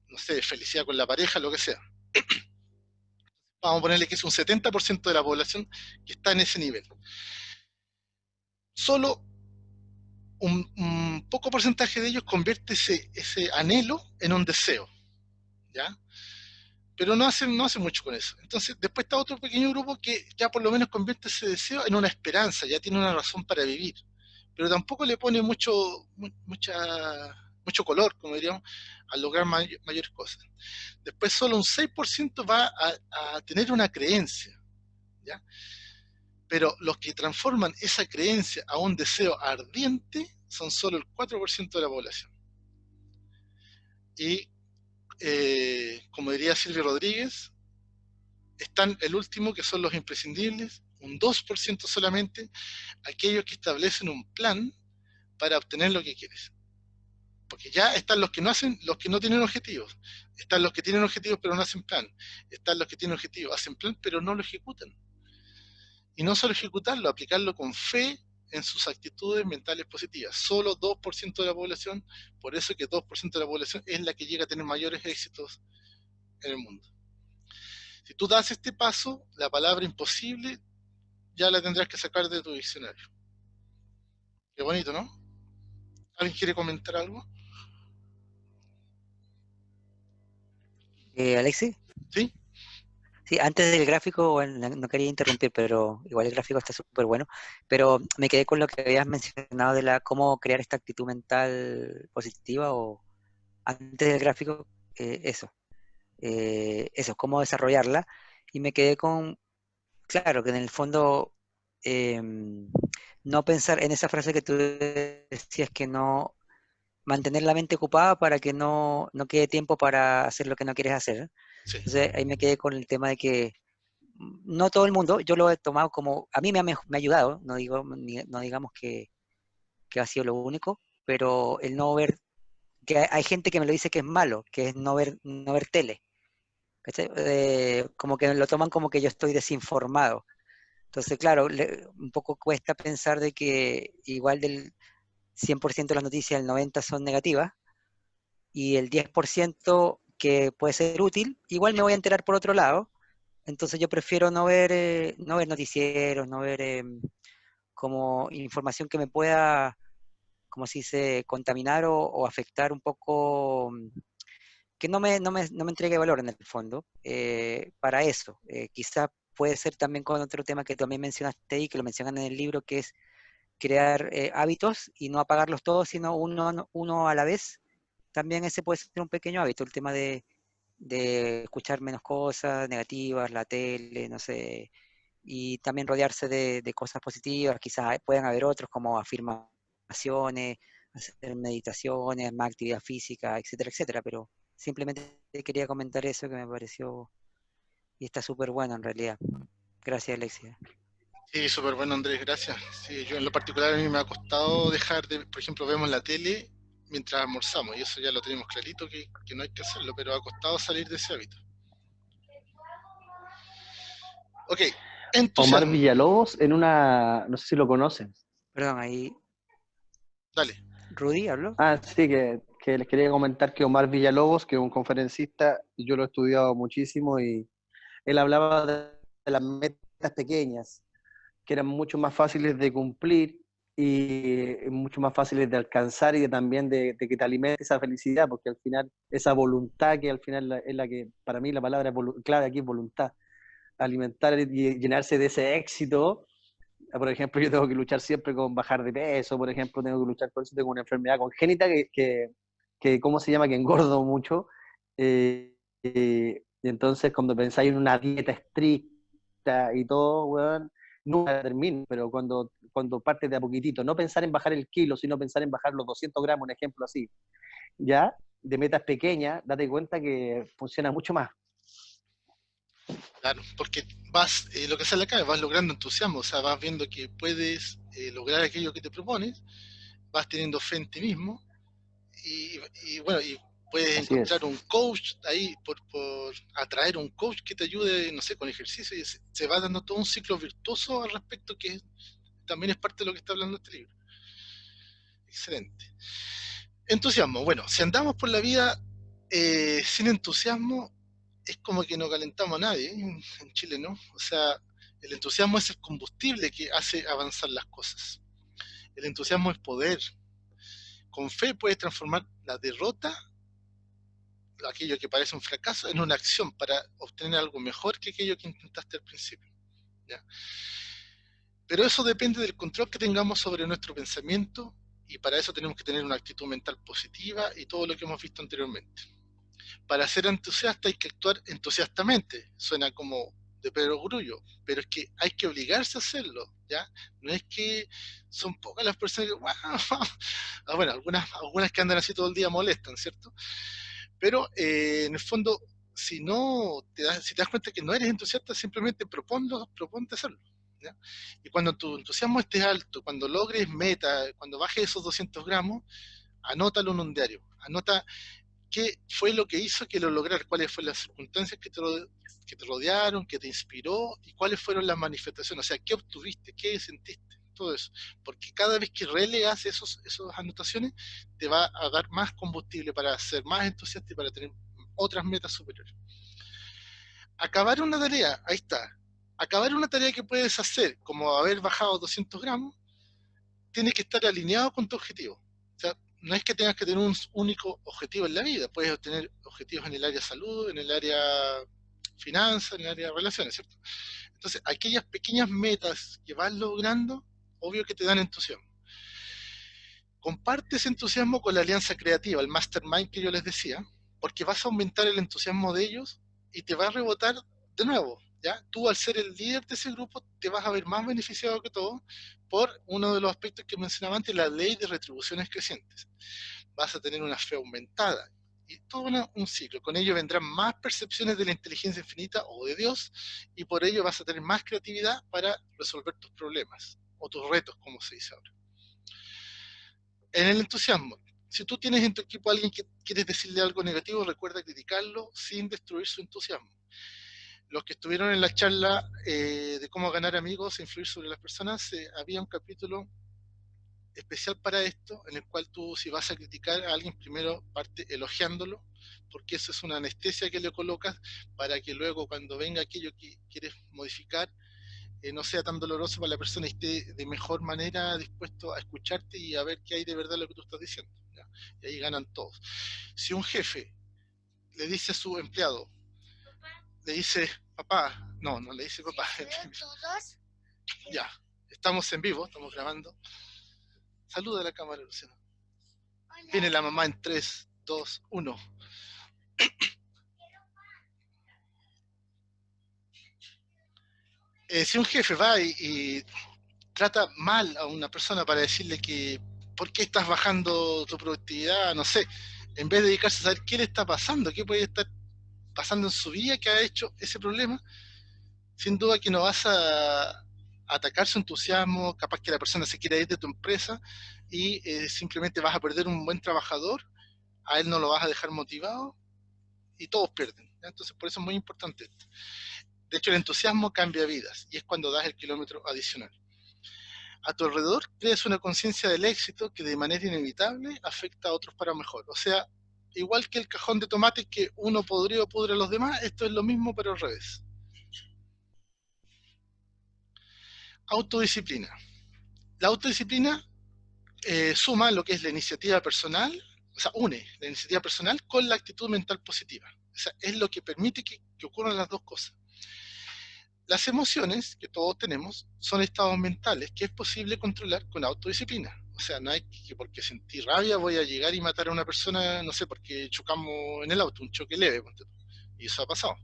no sé, felicidad con la pareja, lo que sea. Vamos a ponerle que es un 70% de la población que está en ese nivel. Solo un poco porcentaje de ellos convierte ese anhelo en un deseo, ¿ya? Pero no hace mucho con eso. Entonces, después está otro pequeño grupo que ya por lo menos convierte ese deseo en una esperanza, ya tiene una razón para vivir, pero tampoco le pone mucho color, como diríamos, a lograr mayores cosas. Después solo un 6% va a tener una creencia, ¿ya? Pero los que transforman esa creencia a un deseo ardiente son solo el 4% de la población. Y como diría Silvio Rodríguez, están el último, que son los imprescindibles, un 2% solamente, aquellos que establecen un plan para obtener lo que quieres. Porque ya están los que no tienen objetivos, están los que tienen objetivos pero no hacen plan, están los que tienen objetivos, hacen plan pero no lo ejecutan. Y no solo ejecutarlo, aplicarlo con fe en sus actitudes mentales positivas. Solo 2% de la población, por eso que 2% de la población es la que llega a tener mayores éxitos en el mundo. Si tú das este paso, la palabra imposible ya la tendrás que sacar de tu diccionario. Qué bonito, ¿no? ¿Alguien quiere comentar algo? Alexis, ¿Sí? sí, antes del gráfico, bueno, no quería interrumpir, pero igual el gráfico está súper bueno, pero me quedé con lo que habías mencionado de cómo crear esta actitud mental positiva, o antes del gráfico, eso, cómo desarrollarla, y me quedé con, claro, que en el fondo no pensar en esa frase que tú decías, que no mantener la mente ocupada para que no quede tiempo para hacer lo que no quieres hacer. Sí. Entonces ahí me quedé con el tema de que no todo el mundo, yo lo he tomado como, a mí me ha ayudado, no digamos que ha sido lo único, pero el no ver, que hay gente que me lo dice que es malo, que es no ver tele. ¿cachai? Como que lo toman como que yo estoy desinformado. Entonces, claro, un poco cuesta pensar de que igual del 100% de las noticias, el 90% son negativas, y el 10% que puede ser útil, igual me voy a enterar por otro lado. Entonces yo prefiero no ver noticieros, no ver como información que me pueda, como se dice, contaminar o afectar un poco, que no me entregue valor en el fondo, para eso. Quizás puede ser también con otro tema que también mencionaste ahí, que lo mencionan en el libro, que es crear hábitos y no apagarlos todos, sino uno a la vez. También ese puede ser un pequeño hábito, el tema de escuchar menos cosas negativas, la tele, no sé, y también rodearse de cosas positivas. Quizás puedan haber otros como afirmaciones, hacer meditaciones, más actividad física, etcétera, etcétera, pero simplemente quería comentar eso que me pareció y está súper bueno en realidad. Gracias, Alexia. Sí, súper bueno, Andrés, gracias. Sí, yo en lo particular a mí me ha costado dejar de, por ejemplo, vemos la tele mientras almorzamos, y eso ya lo tenemos clarito que no hay que hacerlo, pero ha costado salir de ese hábito. Ok, Omar entusiasmo, Villalobos en una, no sé si lo conocen. Perdón, ahí, dale. Rudy, ¿habló? Ah, sí, que les quería comentar que Omar Villalobos, que es un conferencista, yo lo he estudiado muchísimo y él hablaba de las metas pequeñas, que eran mucho más fáciles de cumplir y mucho más fáciles de alcanzar y también de que te alimente esa felicidad, porque al final esa voluntad que al final es la que, para mí la palabra clave aquí es voluntad, alimentar y llenarse de ese éxito. Por ejemplo, yo tengo que luchar siempre con bajar de peso, por ejemplo, tengo que luchar con eso, tengo una enfermedad congénita que ¿cómo se llama? Que engordo mucho. Y entonces cuando pensáis en una dieta estricta y todo, weón, nunca termino, pero cuando partes de a poquitito, no pensar en bajar el kilo, sino pensar en bajar los 200 gramos, un ejemplo así, ¿ya? De metas pequeñas, date cuenta que funciona mucho más. Claro, porque vas, lo que sale acá, vas logrando entusiasmo, o sea, vas viendo que puedes lograr aquello que te propones, vas teniendo fe en ti mismo, y, bueno, y puedes Así encontrar es. un coach ahí por atraer un coach que te ayude, no sé, con ejercicio, y se va dando todo un ciclo virtuoso al respecto que también es parte de lo que está hablando este libro. Excelente. Entusiasmo. Bueno, si andamos por la vida sin entusiasmo, es como que no calentamos a nadie, en Chile, ¿no? O sea, el entusiasmo es el combustible que hace avanzar las cosas. El entusiasmo es poder. Con fe puedes transformar la derrota, aquello que parece un fracaso, en una acción para obtener algo mejor que aquello que intentaste al principio. ¿Ya? Pero eso depende del control que tengamos sobre nuestro pensamiento, y para eso tenemos que tener una actitud mental positiva y todo lo que hemos visto anteriormente. Para ser entusiasta hay que actuar entusiastamente. Suena como de Pedro Grullo, pero es que hay que obligarse a hacerlo, ¿ya? No es que son pocas las personas que, bueno, algunas que andan así todo el día molestan, ¿cierto? Pero en el fondo, si te das cuenta que no eres entusiasta, simplemente proponte hacerlo, ¿ya? Y cuando tu entusiasmo esté alto, cuando logres meta, cuando bajes esos 200 gramos, anótalo en un diario. Anota qué fue lo que hizo que lo lograr, cuáles fueron las circunstancias que te rodearon, que te inspiró, y cuáles fueron las manifestaciones, o sea, qué obtuviste, qué sentiste, todo eso. Porque cada vez que releas esas anotaciones, te va a dar más combustible para ser más entusiasta y para tener otras metas superiores. Acabar una tarea, ahí está. Acabar una tarea que puedes hacer, como haber bajado 200 gramos, tiene que estar alineado con tu objetivo. O sea, no es que tengas que tener un único objetivo en la vida, puedes obtener objetivos en el área salud, en el área finanzas, en el área de relaciones, ¿cierto? Entonces, aquellas pequeñas metas que vas logrando, obvio que te dan entusiasmo. Comparte ese entusiasmo con la alianza creativa, el mastermind que yo les decía, porque vas a aumentar el entusiasmo de ellos y te va a rebotar de nuevo, ¿ya? Tú, al ser el líder de ese grupo, te vas a ver más beneficiado que todo por uno de los aspectos que mencionaba antes, la ley de retribuciones crecientes. Vas a tener una fe aumentada y todo un ciclo. Con ello vendrán más percepciones de la inteligencia infinita o de Dios, y por ello vas a tener más creatividad para resolver tus problemas o tus retos, como se dice ahora. En el entusiasmo, Si tú tienes en tu equipo a alguien que quieres decirle algo negativo, recuerda criticarlo sin destruir su entusiasmo. Los que estuvieron en la charla de cómo ganar amigos e influir sobre las personas, había un capítulo especial para esto, en el cual tú, si vas a criticar a alguien, primero parte elogiándolo, porque eso es una anestesia que le colocas para que luego, cuando venga aquello que quieres modificar, no sea tan doloroso para la persona y esté de mejor manera dispuesto a escucharte y a ver qué hay de verdad lo que tú estás diciendo, ¿ya? Y ahí ganan todos. Si un jefe le dice a su empleado, le dice papá, no le dice papá, ya, estamos en vivo, estamos grabando. Saluda a la cámara, Luciano. Viene la mamá en 3, 2, 1. Si un jefe va y trata mal a una persona para decirle que ¿por qué estás bajando tu productividad? No sé, en vez de dedicarse a saber qué le está pasando, qué puede estar pasando en su vida que ha hecho ese problema, sin duda que no vas a atacar su entusiasmo, capaz que la persona se quiera ir de tu empresa y simplemente vas a perder un buen trabajador, a él no lo vas a dejar motivado y todos pierden, ¿ya? Entonces por eso es muy importante esto. De hecho, el entusiasmo cambia vidas y es cuando das el kilómetro adicional. A tu alrededor creas una conciencia del éxito que de manera inevitable afecta a otros para mejor. O sea, igual que el cajón de tomates que uno podrido pudre a los demás, esto es lo mismo pero al revés. Autodisciplina. La autodisciplina suma lo que es la iniciativa personal, o sea, une la iniciativa personal con la actitud mental positiva. O sea, es lo que permite que ocurran las dos cosas. Las emociones que todos tenemos son estados mentales que es posible controlar con autodisciplina. O sea, no hay que porque sentí rabia voy a llegar y matar a una persona, no sé, porque chocamos en el auto, un choque leve, y eso ha pasado.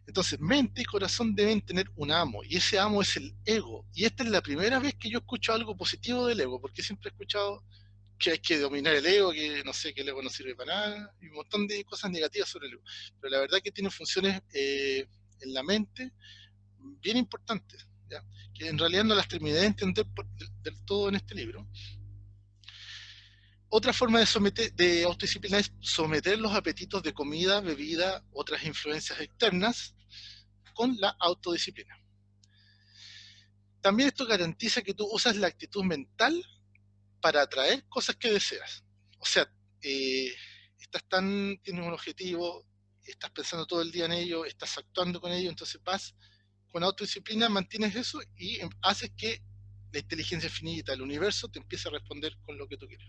Entonces, mente y corazón deben tener un amo, y ese amo es el ego. Y esta es la primera vez que yo escucho algo positivo del ego, porque siempre he escuchado que hay que dominar el ego, que no sé, que el ego no sirve para nada, y un montón de cosas negativas sobre el ego. Pero la verdad que tiene funciones en la mente bien importantes, ¿ya? Que en realidad no las terminé de entender del todo en este libro. Otra forma de autodisciplina es someter los apetitos de comida, bebida, otras influencias externas con la autodisciplina. También esto garantiza que tú usas la actitud mental para atraer cosas que deseas. O sea, tienes un objetivo, estás pensando todo el día en ello, estás actuando con ello, entonces vas con autodisciplina, mantienes eso y haces que la inteligencia finita, el universo, te empiece a responder con lo que tú quieres.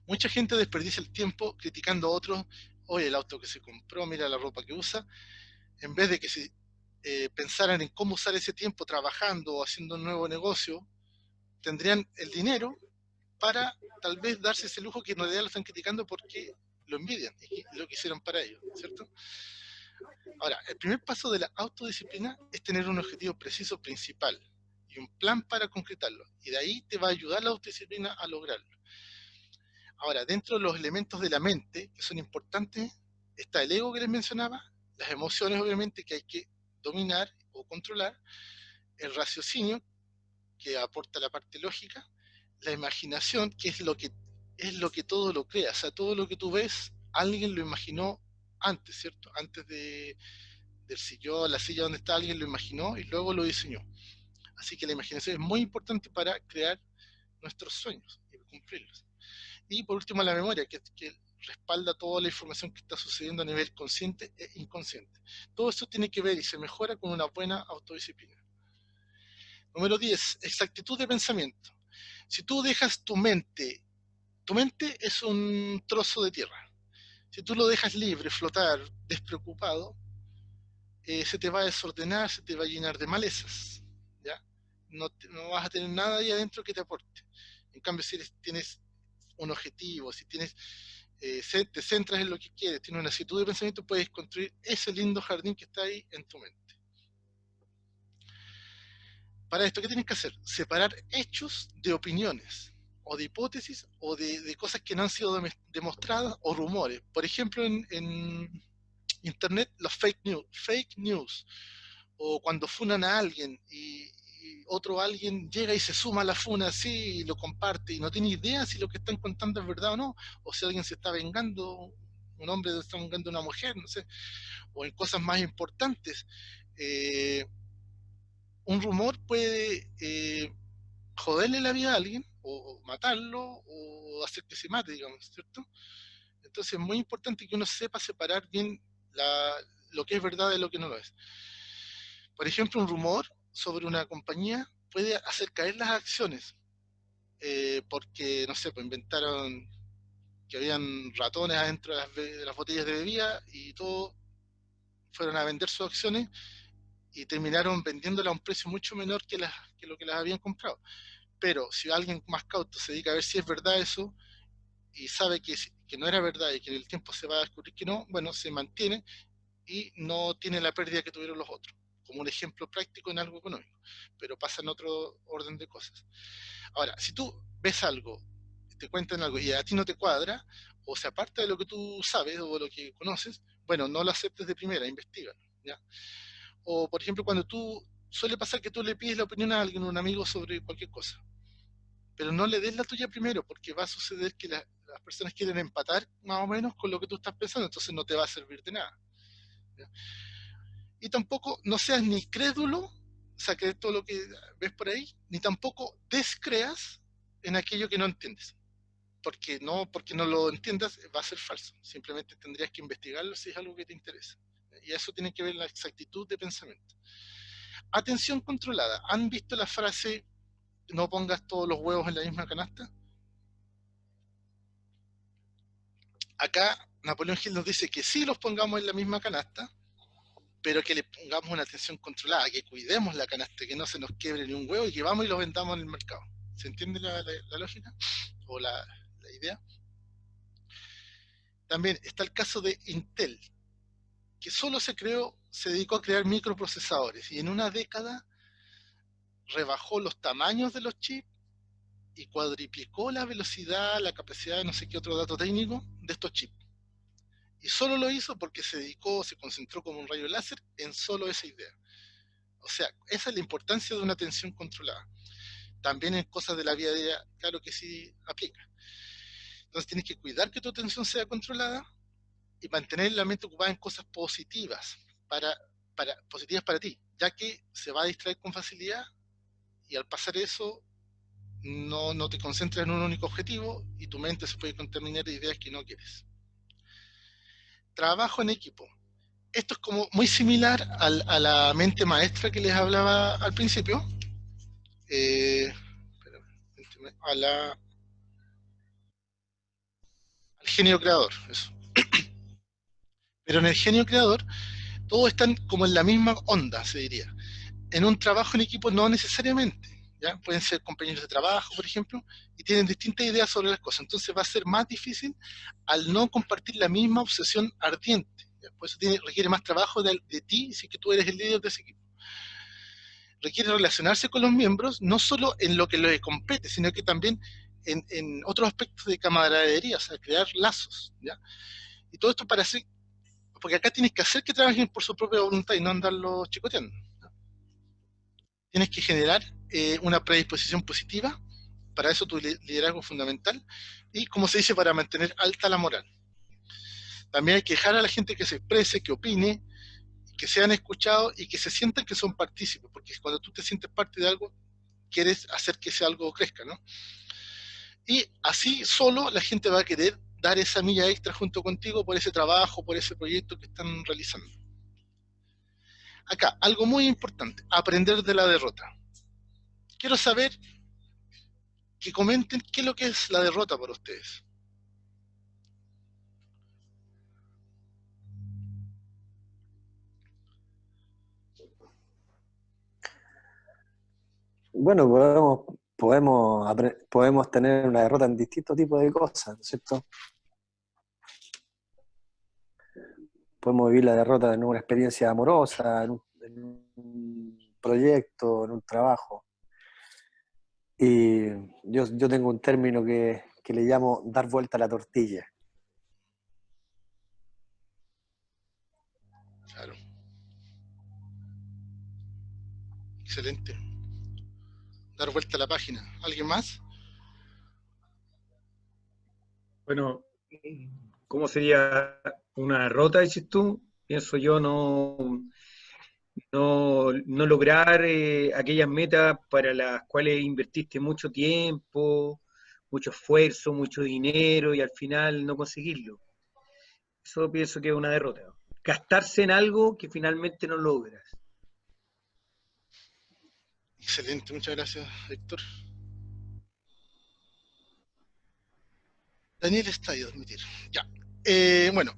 Mucha gente desperdicia el tiempo criticando a otros, oye, el auto que se compró, mira la ropa que usa, en vez de que se pensaran en cómo usar ese tiempo trabajando o haciendo un nuevo negocio, tendrían el dinero para tal vez darse ese lujo que en realidad lo están criticando porque lo envidian y lo quisieron para ellos, ¿cierto? Ahora, el primer paso de la autodisciplina es tener un objetivo preciso principal y un plan para concretarlo, y de ahí te va a ayudar la autodisciplina a lograrlo. Ahora, dentro de los elementos de la mente que son importantes, está el ego que les mencionaba, las emociones obviamente que hay que dominar o controlar, el raciocinio que aporta la parte lógica, la imaginación que es lo que todo lo crea, o sea, todo lo que tú ves, alguien lo imaginó antes, ¿cierto? Antes del sillón, la silla donde está, alguien lo imaginó y luego lo diseñó. Así que la imaginación es muy importante para crear nuestros sueños y cumplirlos. Y por último, la memoria, que respalda toda la información que está sucediendo a nivel consciente e inconsciente. Todo esto tiene que ver y se mejora con una buena autodisciplina. Número 10, exactitud de pensamiento. Si tú dejas tu mente es un trozo de tierra. Si tú lo dejas libre, flotar, despreocupado, se te va a desordenar, se te va a llenar de malezas, ¿ya? No vas a tener nada ahí adentro que te aporte. En cambio, si tienes un objetivo, si te centras en lo que quieres, tienes una actitud de pensamiento, puedes construir ese lindo jardín que está ahí en tu mente. Para esto, ¿qué tienes que hacer? Separar hechos de opiniones, o de hipótesis, o de cosas que no han sido demostradas, o rumores. Por ejemplo, en Internet, los fake news, o cuando funan a alguien y otro alguien llega y se suma a la funa así y lo comparte y no tiene idea si lo que están contando es verdad o no, o si alguien se está vengando, un hombre se está vengando de una mujer, no sé, o en cosas más importantes. Eh, un rumor puede joderle la vida a alguien, o matarlo, o hacer que se mate, digamos, ¿cierto? Entonces es muy importante que uno sepa separar bien lo que es verdad de lo que no lo es. Por ejemplo, un rumor sobre una compañía puede hacer caer las acciones, porque, no sé, pues inventaron que habían ratones adentro de las botellas de bebida y todos fueron a vender sus acciones y terminaron vendiéndolas a un precio mucho menor que lo que las habían comprado. Pero si alguien más cauto se dedica a ver si es verdad eso y sabe que no era verdad y que en el tiempo se va a descubrir que no, bueno, se mantiene y no tiene la pérdida que tuvieron los otros, como un ejemplo práctico en algo económico, pero pasa en otro orden de cosas. Ahora, si tú ves algo, te cuentan algo y a ti no te cuadra, o se aparta de lo que tú sabes o lo que conoces, bueno, no lo aceptes de primera, investiga, ¿ya? O, por ejemplo, suele pasar que tú le pides la opinión a alguien, un amigo, sobre cualquier cosa, pero no le des la tuya primero, porque va a suceder que las personas quieren empatar más o menos con lo que tú estás pensando, entonces no te va a servir de nada, ¿ya? Y tampoco no seas ni crédulo, o sea, creer todo lo que ves por ahí, ni tampoco descreas en aquello que no entiendes. Porque no lo entiendas, va a ser falso. Simplemente tendrías que investigarlo si es algo que te interesa. Y eso tiene que ver la exactitud de pensamiento. Atención controlada. ¿Han visto la frase no pongas todos los huevos en la misma canasta? Acá Napoleón Hill nos dice que sí los pongamos en la misma canasta, pero que le pongamos una atención controlada, que cuidemos la canasta, que no se nos quiebre ni un huevo y que vamos y lo vendamos en el mercado. ¿Se entiende la lógica? ¿O la idea? También está el caso de Intel, que solo se dedicó a crear microprocesadores y en una década rebajó los tamaños de los chips y cuadriplicó la velocidad, la capacidad de no sé qué otro dato técnico de estos chips. Y solo lo hizo porque se concentró como un rayo láser en solo esa idea. O sea, esa es la importancia de una atención controlada. También en cosas de la vida diaria, claro que sí aplica. Entonces tienes que cuidar que tu atención sea controlada y mantener la mente ocupada en cosas positivas positivas para ti, ya que se va a distraer con facilidad y al pasar eso no te concentras en un único objetivo y tu mente se puede contaminar de ideas que no quieres. Trabajo en equipo. Esto es como muy similar a la mente maestra que les hablaba al principio, eh, al genio creador. Eso. Pero en el genio creador todos están como en la misma onda, se diría. En un trabajo en equipo no necesariamente, ¿ya? Pueden ser compañeros de trabajo, por ejemplo, y tienen distintas ideas sobre las cosas. Entonces va a ser más difícil al no compartir la misma obsesión ardiente, ¿ya? Por eso requiere más trabajo de ti si que tú eres el líder de ese equipo. Requiere relacionarse con los miembros, no solo en lo que les compete, sino que también en otros aspectos de camaradería, o sea, crear lazos, ¿ya? Y todo esto porque acá tienes que hacer que trabajen por su propia voluntad y no andarlos chicoteando. Tienes que generar una predisposición positiva, para eso tu liderazgo es fundamental, y como se dice, para mantener alta la moral. También hay que dejar a la gente que se exprese, que opine, que sean escuchados y que se sientan que son partícipes, porque cuando tú te sientes parte de algo, quieres hacer que ese algo crezca, ¿no? Y así solo la gente va a querer dar esa milla extra junto contigo por ese trabajo, por ese proyecto que están realizando. Acá, algo muy importante, aprender de la derrota. Quiero saber que comenten qué es lo que es la derrota para ustedes. Bueno, podemos tener una derrota en distintos tipos de cosas, ¿no es cierto? Podemos vivir la derrota en una experiencia amorosa, en un proyecto, en un trabajo. Y yo tengo un término que le llamo dar vuelta a la tortilla. Claro. Excelente. dar vuelta a la página. ¿Alguien más? Bueno, ¿cómo sería una derrota, dices tú? Pienso yo no lograr aquellas metas para las cuales invertiste mucho tiempo, mucho esfuerzo, mucho dinero y al final no conseguirlo. Eso pienso que es una derrota. Gastarse en algo que finalmente no logras. Excelente, muchas gracias, Héctor. Daniel está ahí a admitir. Ya. Bueno,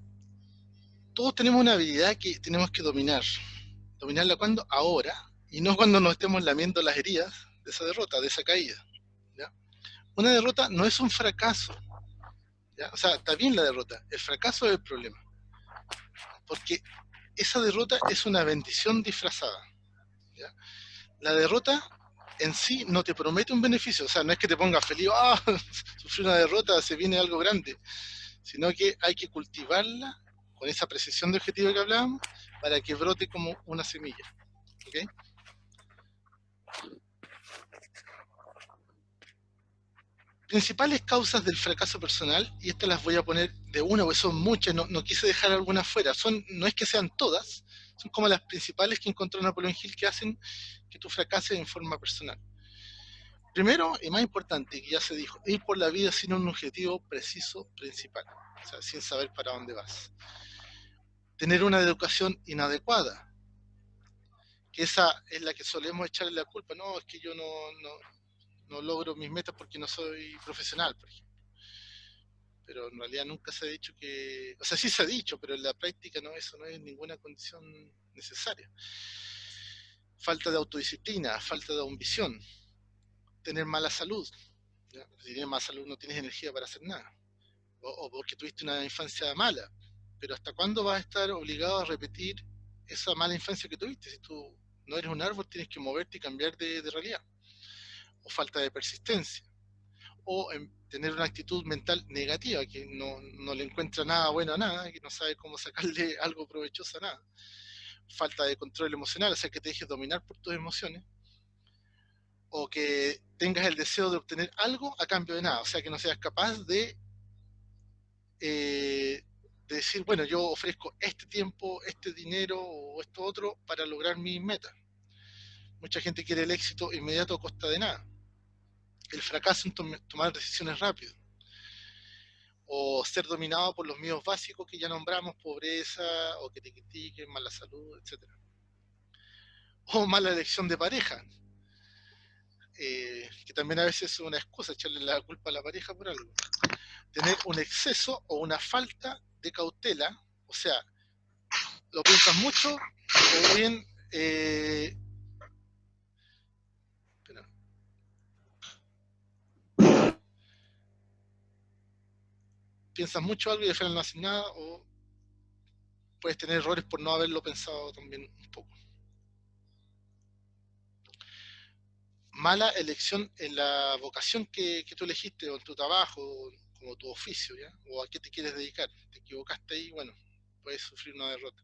todos tenemos una habilidad que tenemos que dominar. ¿Dominarla cuándo? Ahora. Y no cuando nos estemos lamiendo las heridas de esa derrota, de esa caída. ¿Ya? Una derrota no es un fracaso. ¿Ya? O sea, está bien la derrota. El fracaso es el problema. Porque esa derrota es una bendición disfrazada. ¿Ya? La derrota en sí no te promete un beneficio. O sea, no es que te pongas feliz, ¡ah! Sufrí una derrota, se viene algo grande. Sino que hay que cultivarla con esa precisión de objetivo que hablábamos para que brote como una semilla. ¿Okay? Principales causas del fracaso personal, y estas las voy a poner de una, porque son muchas, no quise dejar algunas fuera, no es que sean todas, son como las principales que encontró Napoleón Hill que hacen que tú fracases en forma personal. Primero, y más importante, que ya se dijo, ir por la vida sin un objetivo preciso principal, o sea, sin saber para dónde vas. Tener una educación inadecuada, que esa es la que solemos echarle la culpa, no, es que yo no logro mis metas porque no soy profesional, por ejemplo. Pero en realidad nunca se ha dicho que, o sea, sí se ha dicho, pero en la práctica no, eso no es ninguna condición necesaria. Falta de autodisciplina, falta de ambición, tener mala salud. ¿Ya? Si tienes mala salud no tienes energía para hacer nada. O porque tuviste una infancia mala. Pero ¿hasta cuándo vas a estar obligado a repetir esa mala infancia que tuviste? Si tú no eres un árbol, tienes que moverte y cambiar de realidad. O falta de persistencia. O tener una actitud mental negativa, que no le encuentra nada bueno a nada, que no sabe cómo sacarle algo provechoso a nada. Falta de control emocional, o sea, que te dejes dominar por tus emociones. O que tengas el deseo de obtener algo a cambio de nada, o sea, que no seas capaz de decir, bueno, yo ofrezco este tiempo, este dinero o esto otro para lograr mi meta. Mucha gente quiere el éxito inmediato a costa de nada. El fracaso en tomar decisiones rápido. O ser dominado por los miedos básicos que ya nombramos, pobreza, o que te critiquen, mala salud, etc. O mala elección de pareja, que también a veces es una excusa, echarle la culpa a la pareja por algo. Tener un exceso o una falta de cautela, o sea, lo piensas mucho, o bien piensas mucho algo y al final no haces nada, o puedes tener errores por no haberlo pensado también un poco. Mala elección en la vocación que tú elegiste, o en tu trabajo, o como tu oficio, ¿ya? O a qué te quieres dedicar. Te equivocaste ahí, bueno, puedes sufrir una derrota.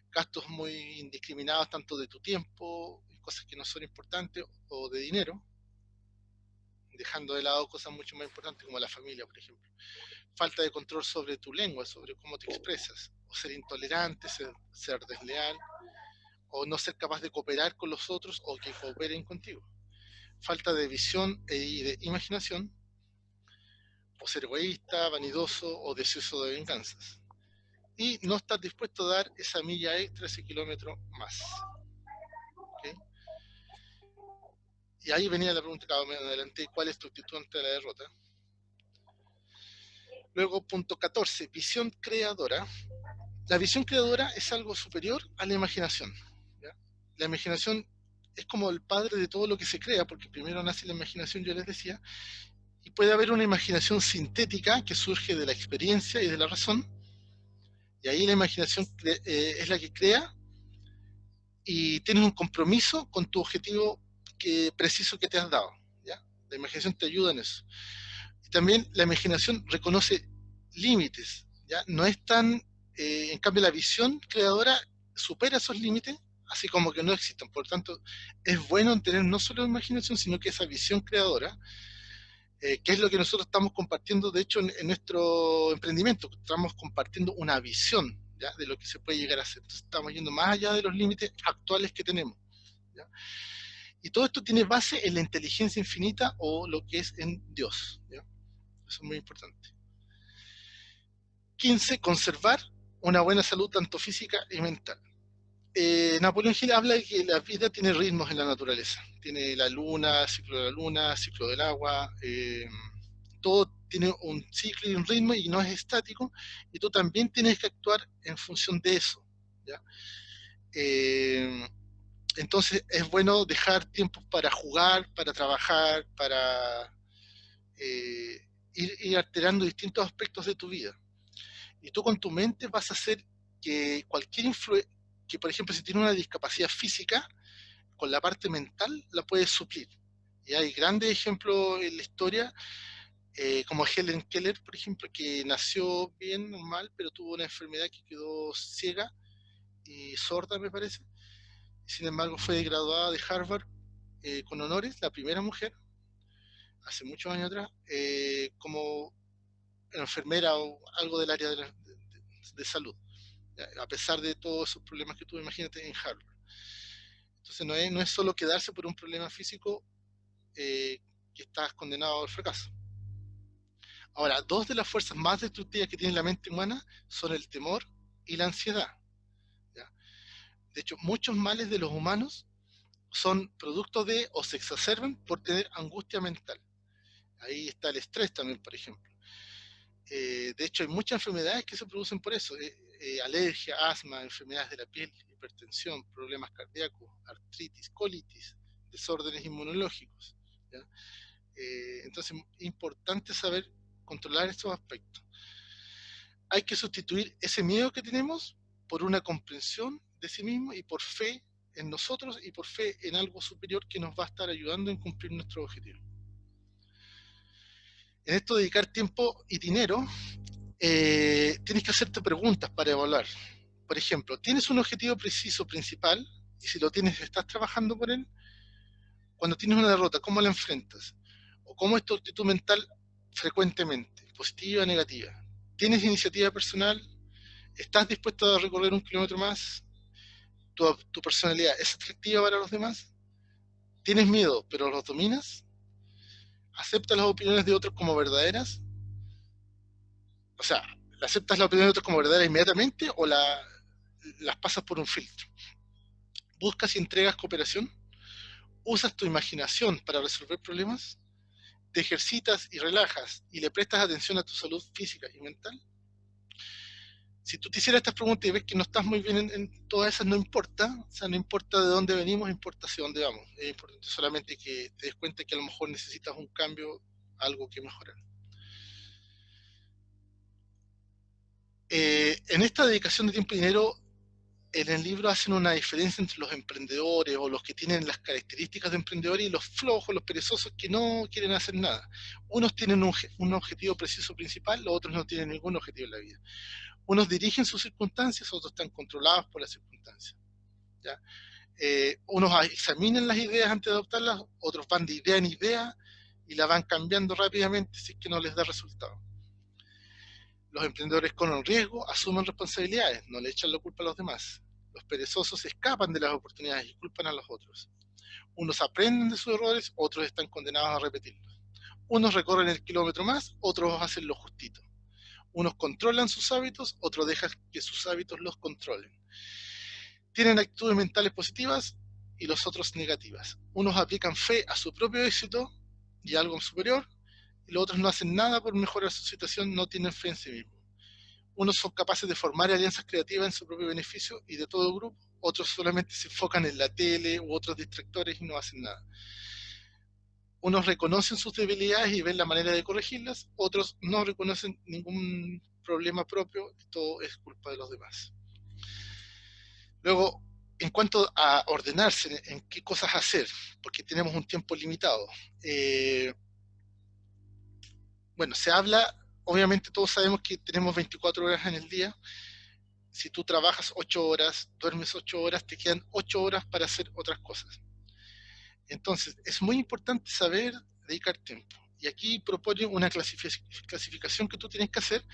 Gastos muy indiscriminados, tanto de tu tiempo, cosas que no son importantes, o de dinero, dejando de lado cosas mucho más importantes como la familia, por ejemplo. Falta de control sobre tu lengua, sobre cómo te expresas, o ser intolerante, ser desleal, o no ser capaz de cooperar con los otros o que cooperen contigo. Falta de visión y de imaginación, o ser egoísta, vanidoso o deseoso de venganzas. Y no estás dispuesto a dar esa milla extra, ese kilómetro más. ¿Okay? Y ahí venía la pregunta que me adelanté, ¿cuál es tu actitud ante la derrota? Luego, punto 14, visión creadora. La visión creadora es algo superior a la imaginación. ¿Ya? La imaginación es como el padre de todo lo que se crea, porque primero nace la imaginación, yo les decía, y puede haber una imaginación sintética que surge de la experiencia y de la razón, y ahí la imaginación es la que crea, y tienes un compromiso con tu objetivo preciso que te has dado. ¿Ya? La imaginación te ayuda en eso. Y también la imaginación reconoce límites, ¿ya? No es tan, en cambio la visión creadora supera esos límites, así como que no existen. Por tanto, es bueno tener no solo imaginación, sino que esa visión creadora, que es lo que nosotros estamos compartiendo, de hecho, en nuestro emprendimiento. Estamos compartiendo una visión, ¿ya?, de lo que se puede llegar a hacer. Entonces, estamos yendo más allá de los límites actuales que tenemos, ¿ya? Y todo esto tiene base en la inteligencia infinita, o lo que es en Dios, ¿ya? Eso es muy importante. 15. Conservar una buena salud tanto física y mental. Napoleón Hill habla de que la vida tiene ritmos en la naturaleza. Tiene la luna, ciclo de la luna, ciclo del agua. Todo tiene un ciclo y un ritmo y no es estático. Y tú también tienes que actuar en función de eso, ¿ya? Entonces es bueno dejar tiempo para jugar, para trabajar, para ir alterando distintos aspectos de tu vida. Y tú con tu mente vas a hacer que cualquier influencia, que por ejemplo si tienes una discapacidad física, con la parte mental la puedes suplir. Y hay grandes ejemplos en la historia, como Helen Keller, por ejemplo, que nació bien, normal, pero tuvo una enfermedad que quedó ciega y sorda, me parece. Sin embargo, fue graduada de Harvard con honores, la primera mujer, hace muchos años atrás, como enfermera o algo del área de salud, a pesar de todos esos problemas que tuvo, imagínate, en Harvard. Entonces no es solo quedarse por un problema físico que estás condenado al fracaso. Ahora, dos de las fuerzas más destructivas que tiene la mente humana son el temor y la ansiedad, ¿ya? De hecho, muchos males de los humanos son producto de, o se exacerban por tener angustia mental. Ahí está el estrés también, por ejemplo. De hecho, hay muchas enfermedades que se producen por eso. Alergia, asma, enfermedades de la piel, hipertensión, problemas cardíacos, artritis, colitis, desórdenes inmunológicos, ¿ya? Entonces, es importante saber controlar estos aspectos. Hay que sustituir ese miedo que tenemos por una comprensión de sí mismo y por fe en nosotros y por fe en algo superior que nos va a estar ayudando en cumplir nuestros objetivos. En esto de dedicar tiempo y dinero, tienes que hacerte preguntas para evaluar. Por ejemplo, ¿tienes un objetivo preciso principal? Y si lo tienes, ¿estás trabajando por él? Cuando tienes una derrota, ¿cómo la enfrentas? ¿O cómo es tu actitud mental frecuentemente? ¿Positiva o negativa? ¿Tienes iniciativa personal? ¿Estás dispuesto a recorrer 1 kilómetro más? ¿Tu personalidad es atractiva para los demás? ¿Tienes miedo, pero los dominas? ¿Aceptas las opiniones de otros como verdaderas? O sea, ¿aceptas la opinión de otros como verdaderas inmediatamente o las pasas por un filtro? ¿Buscas y entregas cooperación? ¿Usas tu imaginación para resolver problemas? ¿Te ejercitas y relajas y le prestas atención a tu salud física y mental? Si tú te hicieras estas preguntas y ves que no estás muy bien en todas esas, no importa. O sea, no importa de dónde venimos, importa hacia dónde vamos. Es importante solamente que te des cuenta que a lo mejor necesitas un cambio, algo que mejorar. En esta dedicación de tiempo y dinero, en el libro hacen una diferencia entre los emprendedores o los que tienen las características de emprendedores y los flojos, los perezosos que no quieren hacer nada. Unos tienen un objetivo preciso principal, los otros no tienen ningún objetivo en la vida. Unos dirigen sus circunstancias, otros están controlados por las circunstancias, ¿ya? Unos examinan las ideas antes de adoptarlas, otros van de idea en idea y la van cambiando rápidamente si es que no les da resultado. Los emprendedores corren riesgo, asumen responsabilidades, no le echan la culpa a los demás. Los perezosos escapan de las oportunidades y culpan a los otros. Unos aprenden de sus errores, otros están condenados a repetirlos. Unos recorren el kilómetro más, otros hacen lo justito. Unos controlan sus hábitos, otros dejan que sus hábitos los controlen. Tienen actitudes mentales positivas y los otros negativas. Unos aplican fe a su propio éxito y a algo superior, y los otros no hacen nada por mejorar su situación, no tienen fe en sí mismos. Unos son capaces de formar alianzas creativas en su propio beneficio y de todo grupo, otros solamente se enfocan en la tele u otros distractores y no hacen nada. Unos reconocen sus debilidades y ven la manera de corregirlas, otros no reconocen ningún problema propio, todo es culpa de los demás. Luego, en cuanto a ordenarse en qué cosas hacer, porque tenemos un tiempo limitado, bueno, se habla, obviamente todos sabemos que tenemos 24 horas en el día, si tú trabajas 8 horas, duermes 8 horas, te quedan 8 horas para hacer otras cosas. Entonces, es muy importante saber dedicar tiempo. Y aquí propone una clasificación que tú tienes que hacer.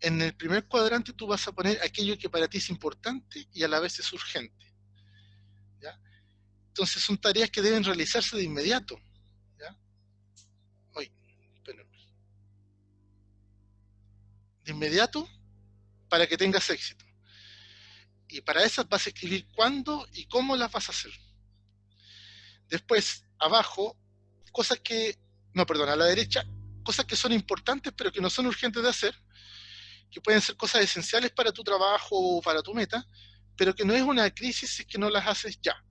En el primer cuadrante tú vas a poner aquello que para ti es importante y a la vez es urgente, ¿ya? Entonces son tareas que deben realizarse de inmediato, ¿ya? Oye, espérame. De inmediato para que tengas éxito. Y para esas vas a escribir cuándo y cómo las vas a hacer. Después, abajo, cosas que, no, perdón, a la derecha, cosas que son importantes pero que no son urgentes de hacer, que pueden ser cosas esenciales para tu trabajo o para tu meta, pero que no es una crisis si es que no las haces ya.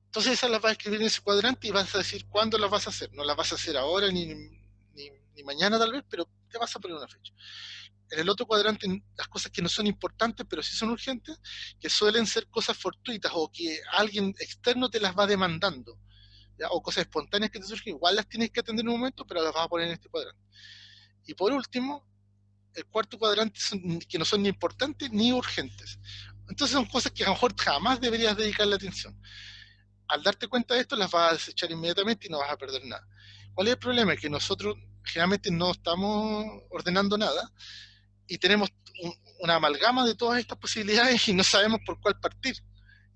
Entonces esas las vas a escribir en ese cuadrante y vas a decir cuándo las vas a hacer. No las vas a hacer ahora ni mañana tal vez, pero te vas a poner una fecha. En el otro cuadrante, las cosas que no son importantes, pero sí son urgentes, que suelen ser cosas fortuitas o que alguien externo te las va demandando, ¿ya? O cosas espontáneas que te surgen, igual las tienes que atender en un momento, pero las vas a poner en este cuadrante. Y por último, el cuarto cuadrante que no son ni importantes ni urgentes. Entonces son cosas que a lo mejor jamás deberías dedicarle atención. Al darte cuenta de esto, las vas a desechar inmediatamente y no vas a perder nada. ¿Cuál es el problema? Es que nosotros generalmente no estamos ordenando nada y tenemos una amalgama de todas estas posibilidades y no sabemos por cuál partir.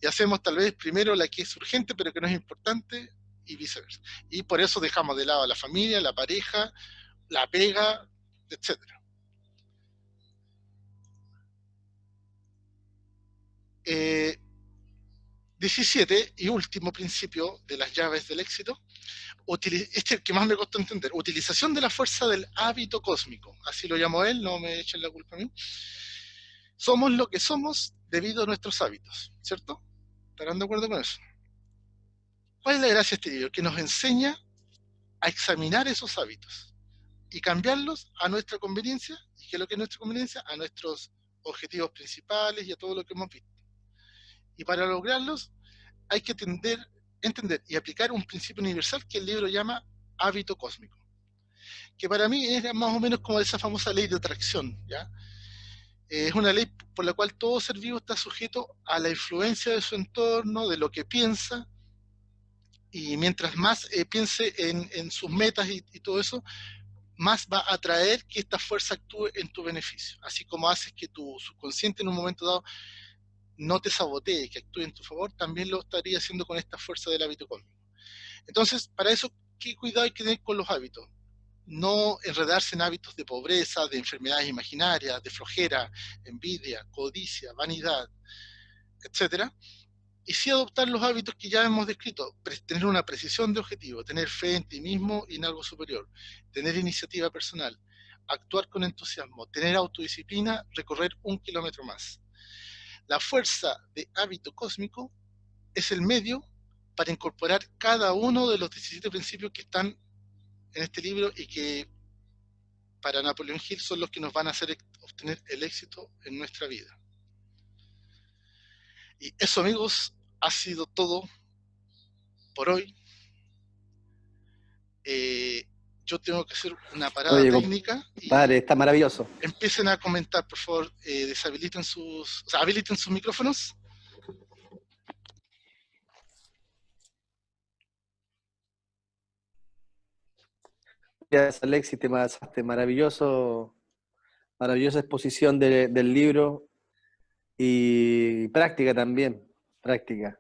Y hacemos tal vez primero la que es urgente pero que no es importante y viceversa. Y por eso dejamos de lado a la familia, la pareja, la pega, etc. 17 y último principio de las llaves del éxito, este es el que más me costó entender: utilización de la fuerza del hábito cósmico. Así lo llamó él, no me echen la culpa a mí. Somos lo que somos debido a nuestros hábitos, ¿cierto? ¿Estarán de acuerdo con eso? ¿Cuál es la gracia de este libro? Que nos enseña a examinar esos hábitos y cambiarlos a nuestra conveniencia. ¿Y qué es lo que es nuestra conveniencia? A nuestros objetivos principales y a todo lo que hemos visto. Y para lograrlos hay que entender y aplicar un principio universal que el libro llama hábito cósmico, que para mí es más o menos como esa famosa ley de atracción, ¿ya? Es una ley por la cual todo ser vivo está sujeto a la influencia de su entorno, de lo que piensa, y mientras más piense en sus metas y todo eso, más va a atraer que esta fuerza actúe en tu beneficio. Así como haces que tu subconsciente en un momento dado no te sabotee, que actúe en tu favor, también lo estaría haciendo con esta fuerza del hábito cósmico. Entonces, para eso, ¿qué cuidado hay que tener con los hábitos? No enredarse en hábitos de pobreza, de enfermedades imaginarias, de flojera, envidia, codicia, vanidad, etc. Y sí adoptar los hábitos que ya hemos descrito: tener una precisión de objetivo, tener fe en ti mismo y en algo superior, tener iniciativa personal, actuar con entusiasmo, tener autodisciplina, recorrer 1 kilómetro más. La fuerza de hábito cósmico es el medio para incorporar cada uno de los 17 principios que están en este libro y que para Napoleón Hill son los que nos van a hacer obtener el éxito en nuestra vida. Y eso, amigos, ha sido todo por hoy. Yo tengo que hacer una parada técnica. Padre, está maravilloso. Empiecen a comentar, por favor, habiliten sus micrófonos. Gracias, Alexis, te pasaste maravillosa exposición del libro y práctica también, práctica.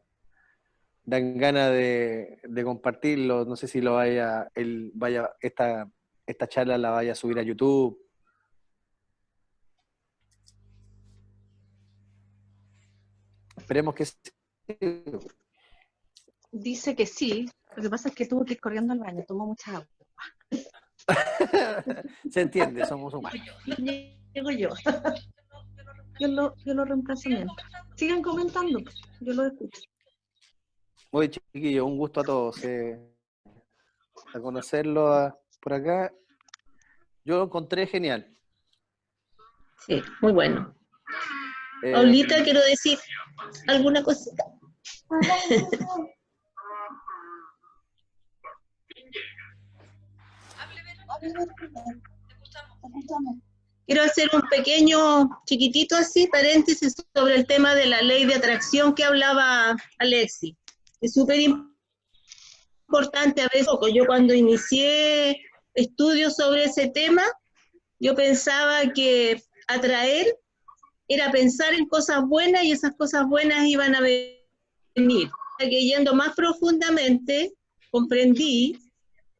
Dan ganas de compartirlo, no sé si esta charla la vaya a subir a YouTube. Esperemos que sí. Dice que sí, lo que pasa es que tuvo que ir corriendo al baño, tomó mucha agua. Se entiende, somos humanos. Llego yo. Yo lo reemplazo mientras. Sigan comentando, yo lo escucho. Muy chiquillo, un gusto a todos. A conocerlo por acá. Yo lo encontré genial. Sí, muy bueno. Paulita, quiero decir alguna cosita. quiero hacer un pequeño, chiquitito así, paréntesis sobre el tema de la ley de atracción que hablaba Alexis. Es súper importante a veces. Yo cuando inicié estudios sobre ese tema, yo pensaba que atraer era pensar en cosas buenas y esas cosas buenas iban a venir. Que yendo más profundamente, comprendí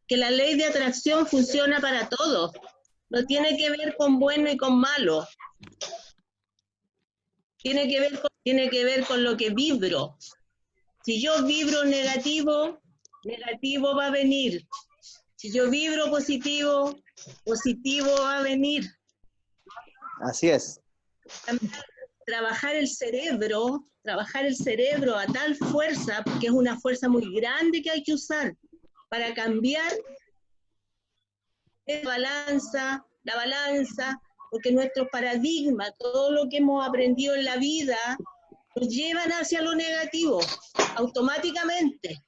que la ley de atracción funciona para todos. No tiene que ver con bueno y con malo. Tiene que ver con lo que vibro. Si yo vibro negativo, negativo va a venir. Si yo vibro positivo, positivo va a venir. Así es. Trabajar el cerebro a tal fuerza, porque es una fuerza muy grande que hay que usar para cambiar la balanza, porque nuestro paradigma, todo lo que hemos aprendido en la vida, nos llevan hacia lo negativo, automáticamente.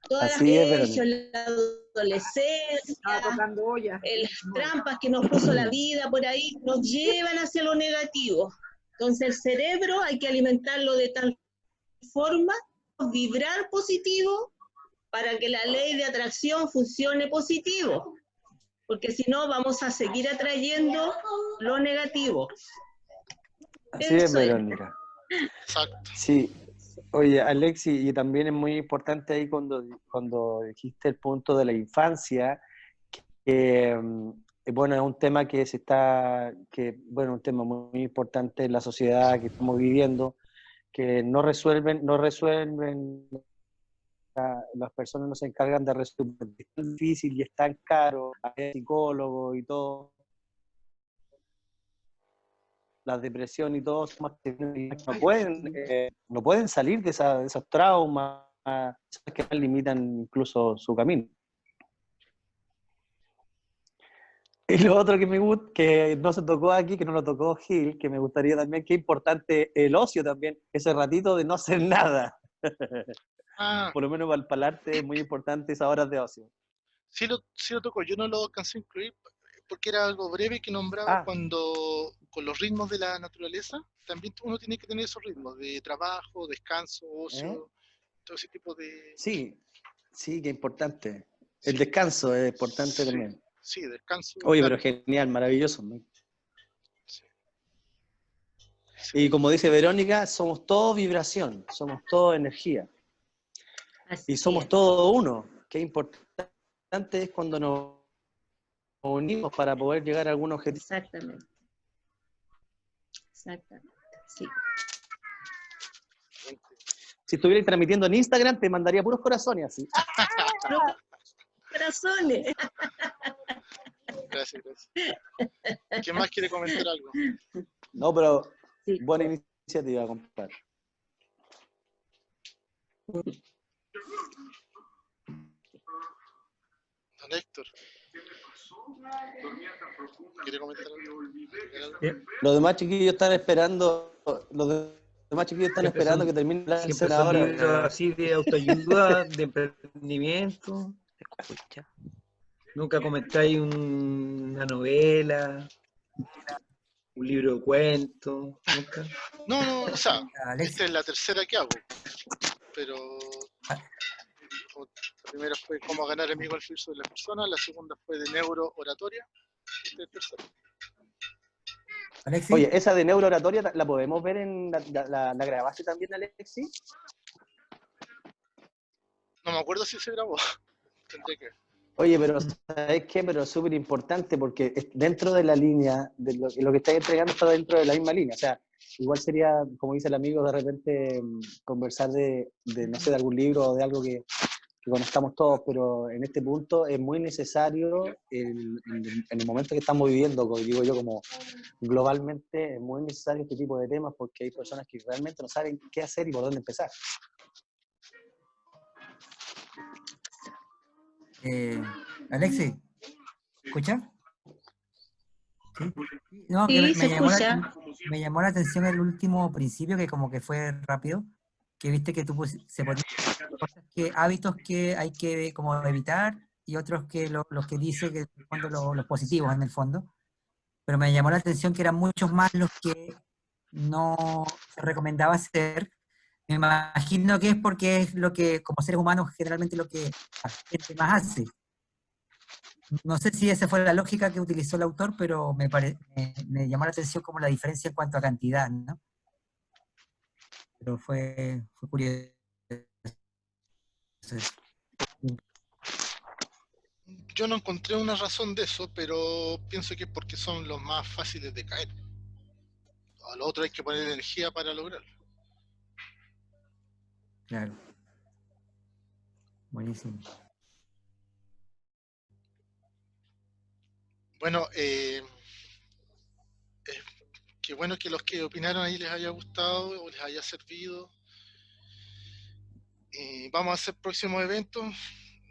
Todas Así las es, hechos, la adolescencia, las trampas que nos puso la vida por ahí, nos llevan hacia lo negativo. Entonces el cerebro hay que alimentarlo de tal forma, vibrar positivo, para que la ley de atracción funcione positivo. Porque si no, vamos a seguir atrayendo lo negativo. Así es, Verónica. Exacto. Sí. Oye, Alexi, y también es muy importante ahí cuando dijiste el punto de la infancia, que bueno, es un tema un tema muy importante en la sociedad que estamos viviendo, que no resuelven, las personas no se encargan de resolver. Es tan difícil y es tan caro, hay psicólogos y todo, la depresión y todo, no pueden salir de esos traumas que limitan incluso su camino. Y lo otro que me gusta, que no se tocó aquí, que no lo tocó Gil, que me gustaría también, que es importante el ocio también, ese ratito de no hacer nada. Por lo menos para el arte es muy importante esas horas de ocio. Sí lo tocó, yo no lo alcancé a incluir porque era algo breve que nombraba cuando con los ritmos de la naturaleza, también uno tiene que tener esos ritmos de trabajo, descanso, ocio, todo ese tipo de... Sí, que importante. El descanso es importante también. Sí, descanso. Oye, pero genial, maravilloso, ¿no? Sí. Y como dice Verónica, somos todo vibración, somos todo energía. Y somos todo uno. Qué importante es cuando nos unimos para poder llegar a algún objetivo. Exactamente. Sí. Si estuvieras transmitiendo en Instagram, te mandaría puros corazones así. Corazones. Gracias. ¿Quién más quiere comentar algo? No, pero buena iniciativa, compadre. Don Héctor. ¿Quiere comentar algo? Los demás chiquillos están esperando, que termine la senadora. Libros así de autoayuda, de emprendimiento. Nunca comentáis una novela, un libro de cuentos, nunca. No, o sea, esta es la tercera que hago, pero la primera fue cómo ganar amigos al flujo de las personas, la segunda fue de neurooratoria, y esta es tercera. Alexi. Oye, esa de neurooratoria, ¿la podemos ver en la grabaste también, Alexi? No me acuerdo si se grabó. Tendré que... Oye, pero ¿sabes qué? Pero es súper importante porque dentro de la línea, de lo que estáis entregando está dentro de la misma línea. O sea, igual sería, como dice el amigo, de repente conversar de no sé, de algún libro o de algo que conozcamos todos, pero en este punto es muy necesario, en el momento que estamos viviendo, como digo yo, como globalmente, es muy necesario este tipo de temas porque hay personas que realmente no saben qué hacer y por dónde empezar. Alexi, ¿escuchas? ¿Sí? No, sí, que me llamó la atención el último principio, que como que fue rápido, que viste que tú se ponían hábitos que hay que como evitar y otros que los que dice que los positivos en el fondo. pero me llamó la atención que eran muchos más los que no se recomendaba hacer. Me imagino que es porque es lo que, como seres humanos, generalmente lo que la gente más hace. No sé si esa fue la lógica que utilizó el autor, pero me llamó la atención como la diferencia en cuanto a cantidad, ¿no? Pero fue curioso. Yo no encontré una razón de eso, pero pienso que es porque son los más fáciles de caer. A lo otro hay que poner energía para lograrlo. Claro. Buenísimo. Bueno, qué bueno que los que opinaron ahí les haya gustado o les haya servido. Vamos a hacer próximos eventos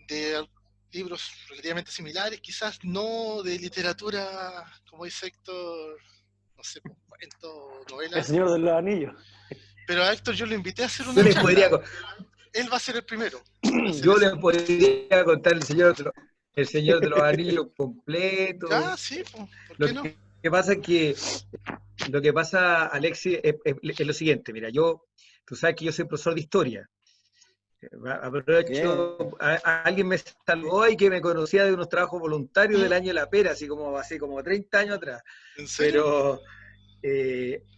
de libros relativamente similares, quizás no de literatura, como dice Héctor, no sé, cuentos, El novelas. Señor de los Anillos. Pero a Héctor yo lo invité a hacer Yo una les charla. podría, Él va a ser el primero. yo les podría contar el Señor de los Anillos completo. Ah, sí, pues, ¿por qué Lo no? que pasa es que, lo que pasa, Alexis, es lo siguiente. Mira, tú sabes que yo soy profesor de historia. Aprovecho, alguien me saludó y que me conocía de unos trabajos voluntarios del año de la pera, así como 30 años atrás. ¿En serio? Pero,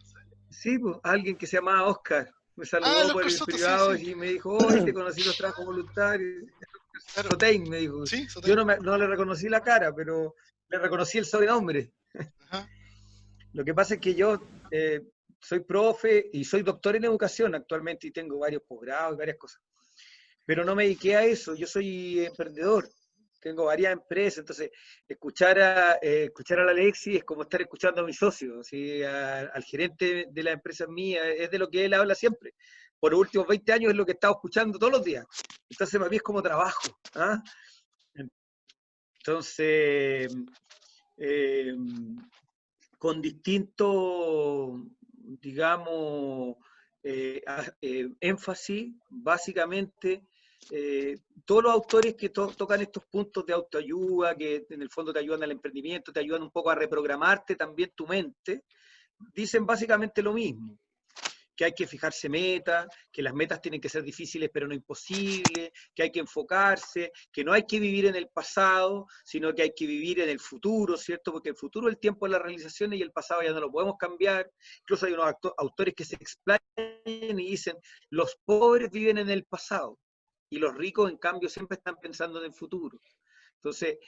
sí, pues, alguien que se llamaba Oscar me saludó el por Oscar el Soto, privado sí. y me dijo, hoy te conocí los trabajos voluntarios. Claro. Sotein, me dijo. Sí, Sotein. Yo no le reconocí la cara, pero le reconocí el sobrenombre. Ajá. Lo que pasa es que yo soy profe y soy doctor en educación actualmente y tengo varios posgrados y varias cosas. Pero no me dediqué a eso, yo soy emprendedor, tengo varias empresas, entonces escuchar a la Alexis es como estar escuchando a mi socio, ¿sí? Al gerente de la empresa mía, es de lo que él habla siempre. Por los últimos 20 años es lo que he estado escuchando todos los días. Entonces para mí es como trabajo. ¿Ah? Entonces, con distinto, digamos, énfasis, básicamente, todos los autores que tocan estos puntos de autoayuda, que en el fondo te ayudan al emprendimiento, te ayudan un poco a reprogramarte también tu mente, dicen básicamente lo mismo, que hay que fijarse metas, que las metas tienen que ser difíciles pero no imposibles, que hay que enfocarse, que no hay que vivir en el pasado, sino que hay que vivir en el futuro, ¿cierto? Porque el futuro es el tiempo de las realizaciones y el pasado ya no lo podemos cambiar. Incluso hay unos autores que se explayan y dicen, los pobres viven en el pasado y los ricos, en cambio, siempre están pensando en el futuro. Entonces,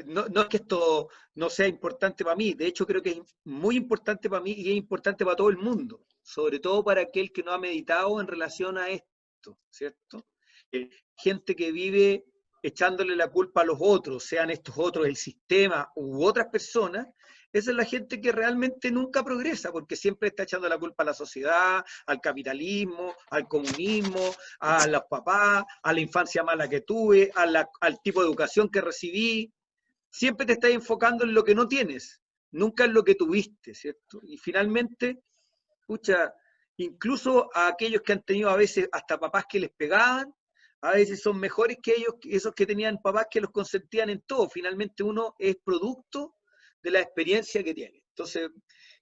no es que esto no sea importante para mí, de hecho creo que es muy importante para mí y es importante para todo el mundo, sobre todo para aquel que no ha meditado en relación a esto, ¿cierto? Gente que vive echándole la culpa a los otros, sean estos otros el sistema u otras personas, esa es la gente que realmente nunca progresa, porque siempre está echando la culpa a la sociedad, al capitalismo, al comunismo, a los papás, a la infancia mala que tuve, al tipo de educación que recibí. Siempre te estás enfocando en lo que no tienes, nunca en lo que tuviste, ¿cierto? Y finalmente, escucha, incluso a aquellos que han tenido a veces hasta papás que les pegaban, a veces son mejores que esos que tenían papás que los consentían en todo. Finalmente uno es producto de la experiencia que tiene. Entonces,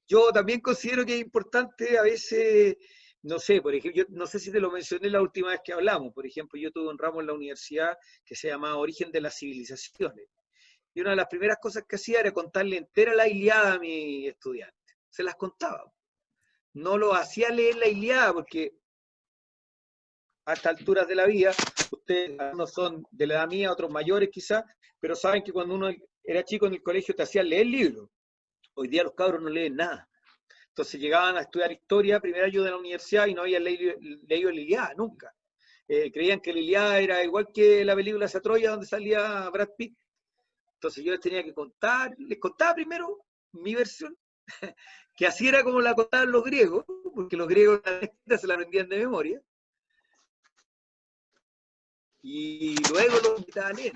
yo también considero que es importante a veces, no sé, por ejemplo, yo no sé si te lo mencioné la última vez que hablamos, por ejemplo, yo tuve un ramo en la universidad que se llamaba Origen de las Civilizaciones. Y una de las primeras cosas que hacía era contarle entera la Ilíada a mis estudiantes. Se las contaba. No lo hacía leer la Ilíada porque a estas alturas de la vida, ustedes no son de la edad mía, otros mayores quizás, pero saben que cuando uno era chico en el colegio te hacían leer libros. Hoy día los cabros no leen nada. Entonces llegaban a estudiar historia, primer año de la universidad, y no habían leído la Ilíada, nunca. Creían que la Ilíada era igual que la película de Troya donde salía Brad Pitt. Entonces yo les tenía que contar, les contaba primero mi versión, que así era como la contaban los griegos, porque los griegos se la aprendían de memoria, y luego los invitaban a leer.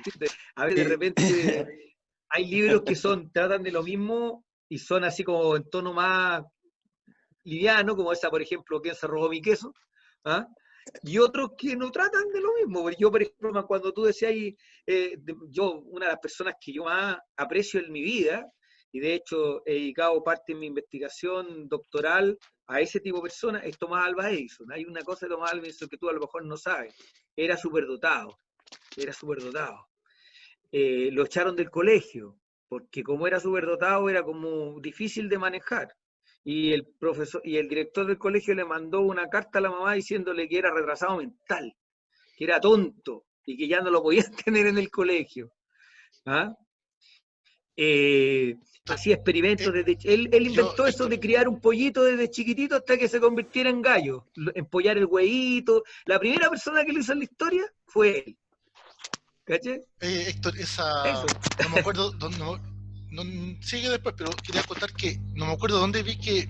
A ver, de repente hay libros que tratan de lo mismo y son así como en tono más liviano, como esa, por ejemplo, ¿Quién se robó mi queso? ¿Ah? Y otros que no tratan de lo mismo. Yo, por ejemplo, cuando tú decías, una de las personas que yo más aprecio en mi vida y de hecho he dedicado parte de mi investigación doctoral a ese tipo de personas, es Thomas Alva Edison. Hay una cosa de Thomas Alva Edison que tú a lo mejor no sabes. Era superdotado, era superdotado. Lo echaron del colegio, porque como era superdotado era como difícil de manejar. Y el profesor y el director del colegio le mandó una carta a la mamá diciéndole que era retrasado mental, que era tonto y que ya no lo podían tener en el colegio. ¿Ah? Hacía experimentos desde... Él inventó eso de criar un pollito desde chiquitito hasta que se convirtiera en gallo, empollar el huevito. La primera persona que lo hizo en la historia fue él. ¿Caché? Héctor, Eso. no me acuerdo, sigue después, pero quería contar que no me acuerdo dónde vi que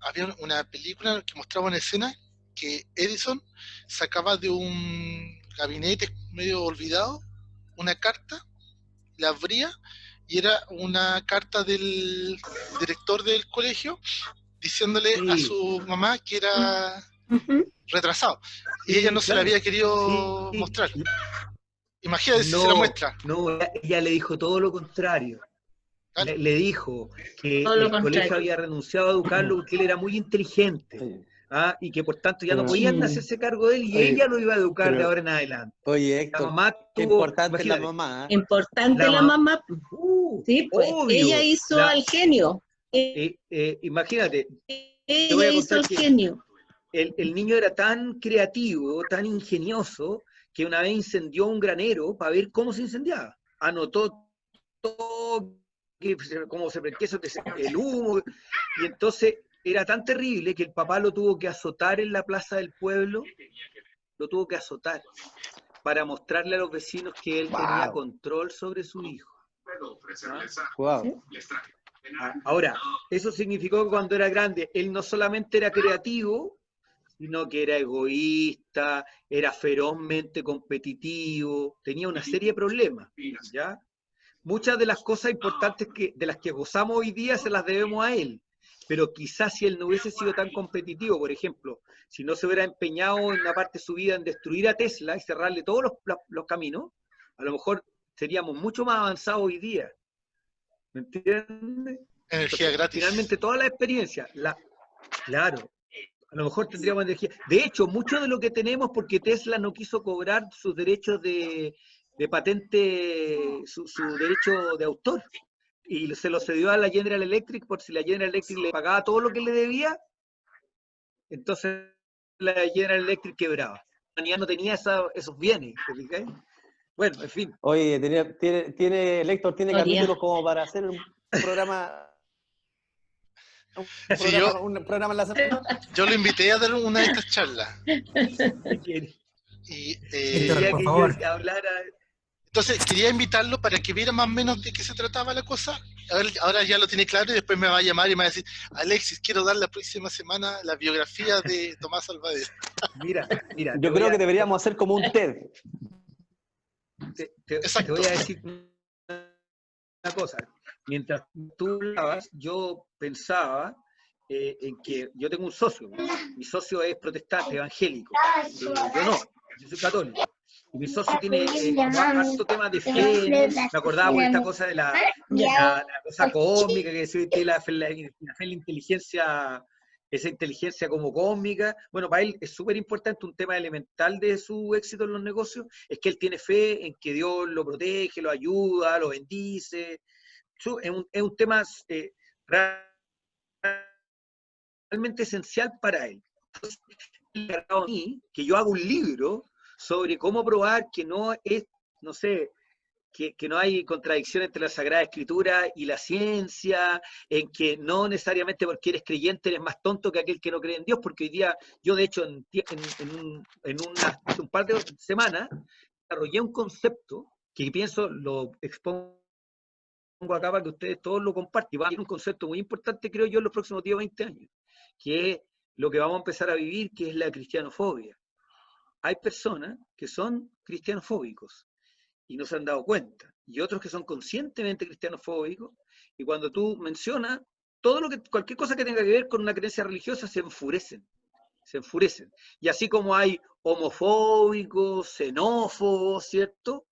había una película que mostraba una escena que Edison sacaba de un gabinete medio olvidado una carta, la abría y era una carta del director del colegio diciéndole a su mamá que era retrasado y ella no se la había querido mostrar. Imagínate si se la muestra. No, ella le dijo todo lo contrario. ¿Vale? Le dijo que el colegio había renunciado a educarlo porque él era muy inteligente. ¿Ah? Y que por tanto ya no podían hacerse cargo de él y ella lo iba a educar de ahora en adelante. Oye, Héctor, la mamá qué importante la mamá. Importante la mamá. Sí, pues obvio. ella hizo al genio. Imagínate. Ella hizo al genio. El niño era tan creativo, tan ingenioso, que una vez incendió un granero para ver cómo se incendiaba. Anotó todo, cómo se prendía el humo, y entonces era tan terrible que el papá lo tuvo que azotar en la plaza del pueblo, lo tuvo que azotar, para mostrarle a los vecinos que él tenía control sobre su hijo. Wow. Ahora, eso significó que cuando era grande, él no solamente era creativo, sino que era egoísta, era ferozmente competitivo, tenía una serie de problemas, ¿ya? Muchas de las cosas importantes de las que gozamos hoy día se las debemos a él, pero quizás si él no hubiese sido tan competitivo, por ejemplo, si no se hubiera empeñado en una parte de su vida en destruir a Tesla y cerrarle todos los caminos, a lo mejor seríamos mucho más avanzados hoy día. ¿Me entiendes? Energía gratis. Finalmente toda la experiencia, claro, a lo mejor tendríamos energía. De hecho, mucho de lo que tenemos, porque Tesla no quiso cobrar sus derechos de patente, su derecho de autor, y se lo cedió a la General Electric, por si la General Electric le pagaba todo lo que le debía, entonces la General Electric quebraba. La compañía no tenía esos bienes, ¿te fijáis? Bueno, en fin. Oye, Héctor tiene capítulos como para hacer un programa... Un programa en la semana. Yo lo invité a dar una de estas charlas. Y Héctor, por favor. Entonces quería invitarlo para que viera más o menos de qué se trataba la cosa. Ahora ya lo tiene claro y después me va a llamar y me va a decir: Alexis, quiero dar la próxima semana la biografía de Tomás Alva Edison. Mira, yo creo que deberíamos hacer como un TED. Te voy a decir una cosa. Mientras tú hablabas, yo pensaba en que yo tengo un socio. Mi socio es protestante, evangélico. Yo no, yo soy católico. Y mi socio tiene harto tema de fe. Me acordaba por esta cosa de la cosa cósmica, que se ve la fe en la inteligencia, esa inteligencia como cósmica. Bueno, para él es súper importante, un tema elemental de su éxito en los negocios, es que él tiene fe en que Dios lo protege, lo ayuda, lo bendice. Es un tema realmente esencial para él. Entonces, a mí, que yo hago un libro sobre cómo probar que no es, no sé, que no hay contradicción entre la Sagrada Escritura y la ciencia, en que no necesariamente porque eres creyente eres más tonto que aquel que no cree en Dios, porque hoy día, yo de hecho en un par de semanas, desarrollé un concepto que pienso, lo expongo acá para que ustedes todos lo compartan. Va a ser un concepto muy importante, creo yo, en los próximos 10 o 20 años, que es lo que vamos a empezar a vivir, que es la cristianofobia. Hay personas que son cristianofóbicos y no se han dado cuenta, y otros que son conscientemente cristianofóbicos, y cuando tú mencionas cualquier cosa que tenga que ver con una creencia religiosa, se enfurecen. Y así como hay homofóbicos, xenófobos, ¿cierto?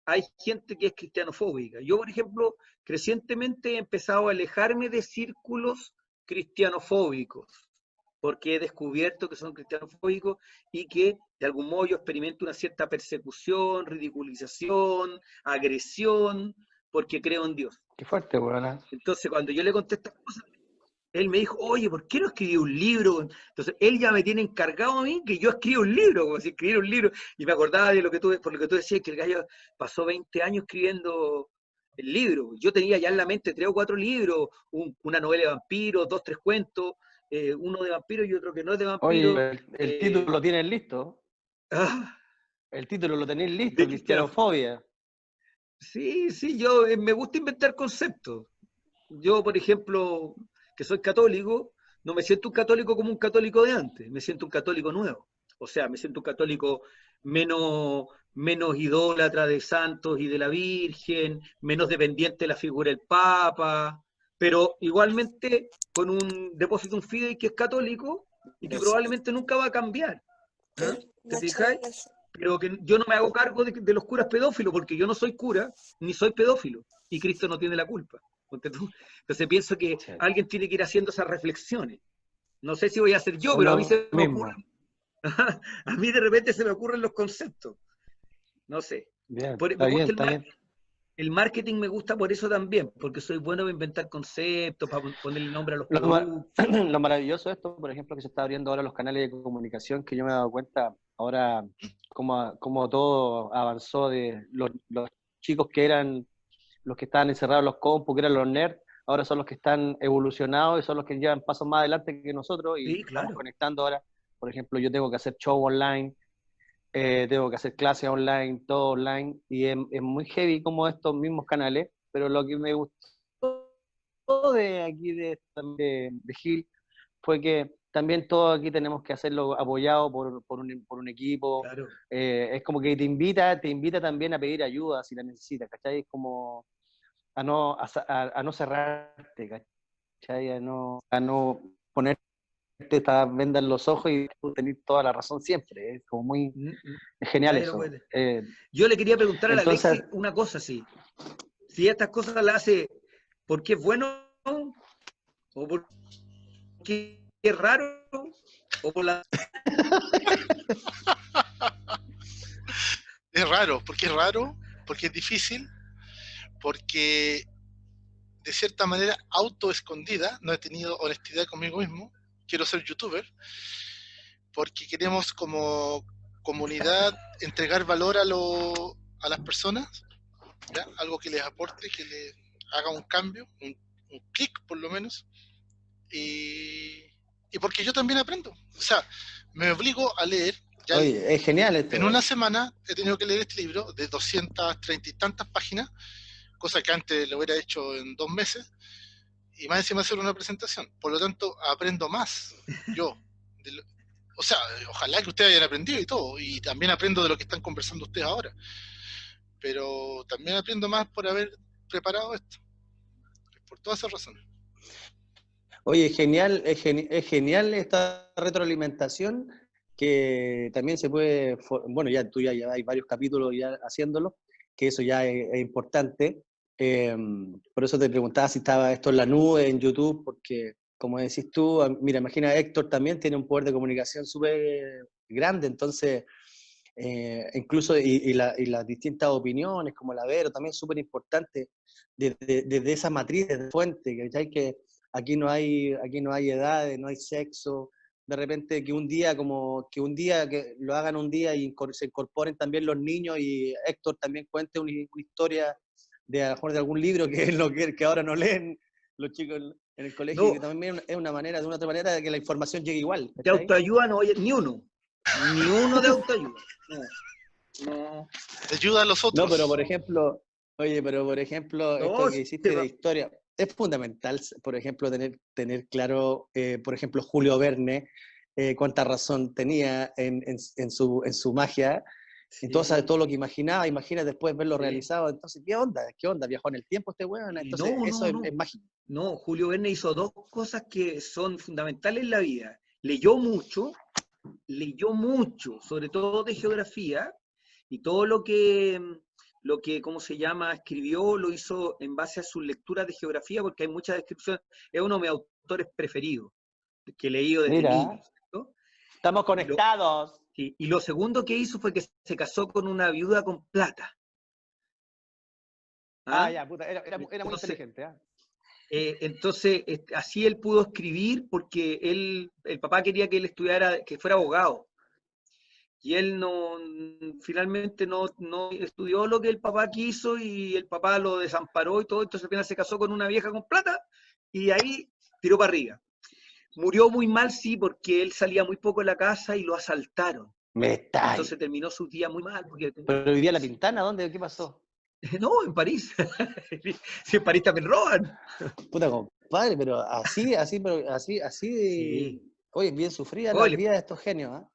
hay gente que es cristianofóbica. Yo, por ejemplo, crecientemente he empezado a alejarme de círculos cristianofóbicos, porque he descubierto que son cristianofóbicos y que de algún modo yo experimento una cierta persecución, ridiculización, agresión, porque creo en Dios. Qué fuerte, weón. Entonces, cuando yo le conté estas cosas, él me dijo, oye, ¿por qué no escribí un libro? Entonces, él ya me tiene encargado a mí que yo escriba un libro, como si escribiera un libro. Y me acordaba de por lo que tú decías, que el gallo pasó 20 años escribiendo el libro. Yo tenía ya en la mente 3 o 4 libros, una novela de vampiros, 2, 3 cuentos, uno de vampiros y otro que no es de vampiros. Oye, el título lo tienes listo. Ah, El título lo tenéis listo, de cristianofobia. Sí, yo me gusta inventar conceptos. Yo, por ejemplo, que soy católico, no me siento un católico como un católico de antes, me siento un católico nuevo. O sea, me siento un católico menos idólatra de santos y de la Virgen, menos dependiente de la figura del Papa, pero igualmente con un depósito, un fidei que es católico y que probablemente nunca va a cambiar. ¿Te fijáis? Pero que yo no me hago cargo de los curas pedófilos, porque yo no soy cura, ni soy pedófilo, y Cristo no tiene la culpa. Entonces pienso que alguien tiene que ir haciendo esas reflexiones. No sé si voy a hacer yo, pero a mí se me ocurren, a mí de repente se me ocurren los conceptos. No sé. Bien, Está bien. El marketing me gusta por eso también, porque soy bueno para inventar conceptos, para ponerle nombre a los productos. Lo maravilloso de esto, por ejemplo, que se está abriendo ahora los canales de comunicación, que yo me he dado cuenta ahora cómo todo avanzó de los chicos que eran los que estaban encerrados en los compus, que eran los nerds, ahora son los que están evolucionados y son los que llevan pasos más adelante que nosotros y estamos conectando ahora. Por ejemplo, yo tengo que hacer show online, tengo que hacer clases online, todo online, y es muy heavy como estos mismos canales, pero lo que me gustó de aquí de Gil fue que también todos aquí tenemos que hacerlo apoyado por un equipo. Claro. Es como que te invita también a pedir ayuda si la necesitas, ¿cachai? Es como a no cerrarte, ¿cachai? A no ponerte esta venda en los ojos y tú tenés toda la razón siempre. Es como muy genial eso. Yo le quería preguntar a la Alexis una cosa, si estas cosas las hace porque es bueno o porque es raro o por la... Es raro, porque es difícil, porque de cierta manera autoescondida, no he tenido honestidad conmigo mismo, quiero ser youtuber, porque queremos como comunidad entregar valor a las personas, ¿ya? Algo que les aporte, que les haga un cambio, un clic por lo menos, y porque yo también aprendo, o sea, me obligo a leer. Ya. Oye, es genial esto. En una semana he tenido que leer este libro de 230 y tantas páginas, cosa que antes lo hubiera hecho en 2 meses, y más encima hacer una presentación. Por lo tanto, aprendo más yo. O sea, ojalá que ustedes hayan aprendido y todo, y también aprendo de lo que están conversando ustedes ahora. Pero también aprendo más por haber preparado esto. Por todas esas razones. Oye, es genial esta retroalimentación que también se puede, bueno, ya tú ya hay varios capítulos ya haciéndolo, que eso ya es importante. Por eso te preguntaba si estaba esto en la nube, en YouTube, porque como decís tú, mira, imagina Héctor también tiene un poder de comunicación súper grande, entonces incluso y las distintas opiniones, como la Vero, también es súper importante desde esa matriz de fuente, ¿cachai? Que aquí no hay edades, no hay sexo, de repente que un día que lo hagan un día y se incorporen también los niños y Héctor también cuente una historia de a lo mejor de algún libro que es lo que ahora no leen los chicos en el colegio, que también es una manera, de una otra manera, de que la información llegue igual. ¿Está? De autoayuda no oye ni uno de autoayuda. No. Te ayuda a los otros. No, pero por ejemplo, esto que hiciste de historia, es fundamental, por ejemplo, tener claro, por ejemplo, Julio Verne, cuánta razón tenía en su magia. Sí. Entonces, todo lo que imaginaba, imagina después verlo realizado. Entonces, ¿qué onda? ¿Viajó en el tiempo este weón? Entonces, es mágico. No, Julio Verne hizo 2 cosas que son fundamentales en la vida. Leyó mucho, sobre todo de geografía, y todo lo que lo que, ¿cómo se llama?, escribió, lo hizo en base a sus lecturas de geografía, porque hay muchas descripciones. Es uno de mis autores preferidos, que he leído desde Mira, niño, ¿cierto? estamos Y conectados. y lo segundo que hizo fue que se casó con una viuda con plata. ¿Ah? Ya, puta, era muy Entonces, inteligente. ¿Ah? Entonces, así él pudo escribir porque el papá quería que él estudiara, que fuera abogado. Y él finalmente no estudió lo que el papá quiso y el papá lo desamparó y todo, entonces al final se casó con una vieja con plata y ahí tiró para arriba. Murió muy mal, sí, porque él salía muy poco de la casa y lo asaltaron. Me está. Entonces terminó su día muy mal. Porque... ¿Pero vivía en La Pintana? ¿Dónde? ¿Qué pasó? No, en París. Si en París también roban. Puta compadre, pero así, Sí. Oye, bien sufrida la Oye, vida de estos genios, ¿ah?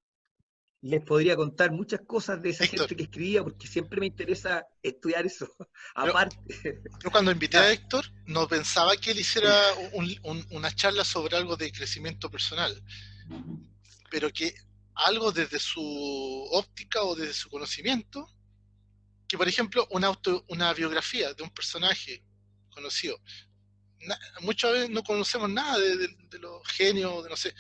les podría contar muchas cosas de esa Héctor, gente que escribía, porque siempre me interesa estudiar eso. yo, Aparte. yo cuando invité a Héctor, no pensaba que él hiciera una charla sobre algo de crecimiento personal, pero que algo desde su óptica o desde su conocimiento, que por ejemplo una biografía de un personaje conocido. Muchas veces no conocemos nada de los genios, de no sé,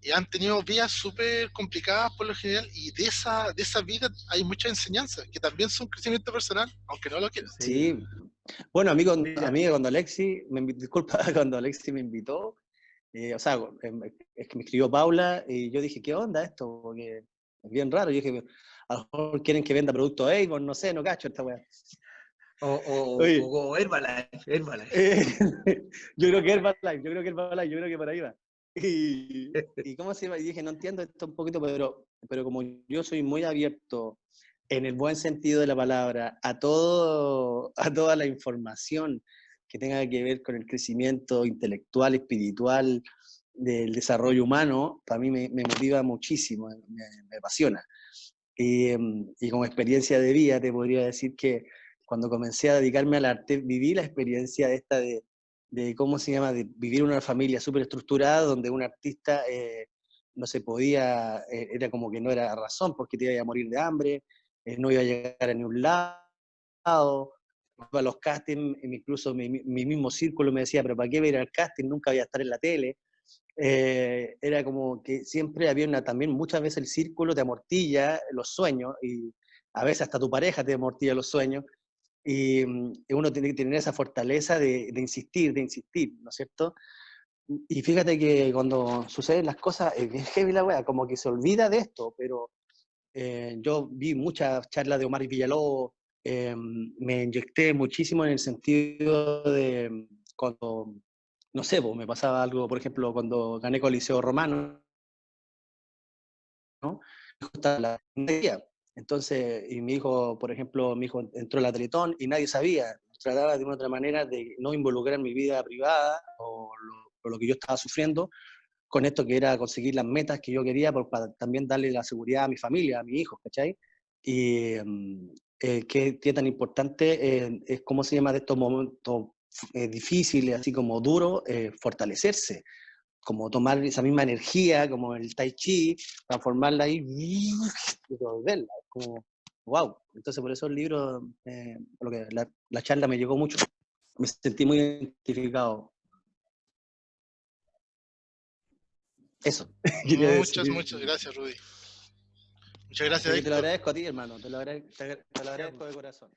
y han tenido vidas súper complicadas por lo general, y de esa vida hay muchas enseñanzas, que también son crecimiento personal, aunque no lo quieran. Sí. Bueno, amigo, Mira. cuando Alexi, disculpa, cuando Alexi me invitó, o sea, es que me escribió Paula y yo dije, ¿qué onda esto? Porque es bien raro. Yo dije, a lo mejor quieren que venda productos Avon, no sé, no cacho esta weá. O Herbalife. Yo creo que Herbalife, por ahí va. Y ¿cómo se llama? Y dije, no entiendo esto un poquito, pero como yo soy muy abierto, en el buen sentido de la palabra, a toda la información que tenga que ver con el crecimiento intelectual, espiritual, del desarrollo humano, para mí me motiva muchísimo, me apasiona. Y como experiencia de vida te podría decir que cuando comencé a dedicarme al arte, viví la experiencia esta de ¿cómo se llama?, de vivir en una familia súper estructurada, donde un artista no se podía, era como que no era razón, porque te iba a morir de hambre, no iba a llegar a ningún lado, iba a los castings, incluso mi mismo círculo me decía, pero ¿para qué ir al casting? Nunca voy a estar en la tele. Era como que siempre había también muchas veces el círculo te amortilla los sueños, y a veces hasta tu pareja te amortilla los sueños, y uno tiene que tener esa fortaleza de insistir, ¿no es cierto? Y fíjate que cuando suceden las cosas, es bien heavy la wea, como que se olvida de esto, pero yo vi muchas charlas de Omar Villalobos, me inyecté muchísimo en el sentido de cuando, no sé, pues, me pasaba algo, por ejemplo, cuando gané Coliseo Romano, ¿no? Entonces, y mi hijo, por ejemplo, entró al Teletón y nadie sabía, trataba de una otra manera de no involucrar mi vida privada o lo que yo estaba sufriendo con esto que era conseguir las metas que yo quería para también darle la seguridad a mi familia, a mis hijos, ¿cachai? Y qué tan importante es, ¿cómo se llama?, de estos momentos difíciles, así como duros, fortalecerse, como tomar esa misma energía, como el tai chi, transformarla ahí y devolverla, como wow. Entonces por eso el libro, la charla me llegó mucho, me sentí muy identificado. Eso. Muchas gracias, Rudy. Muchas gracias, Te lo Héctor. agradezco a ti, hermano, te lo agradezco de corazón.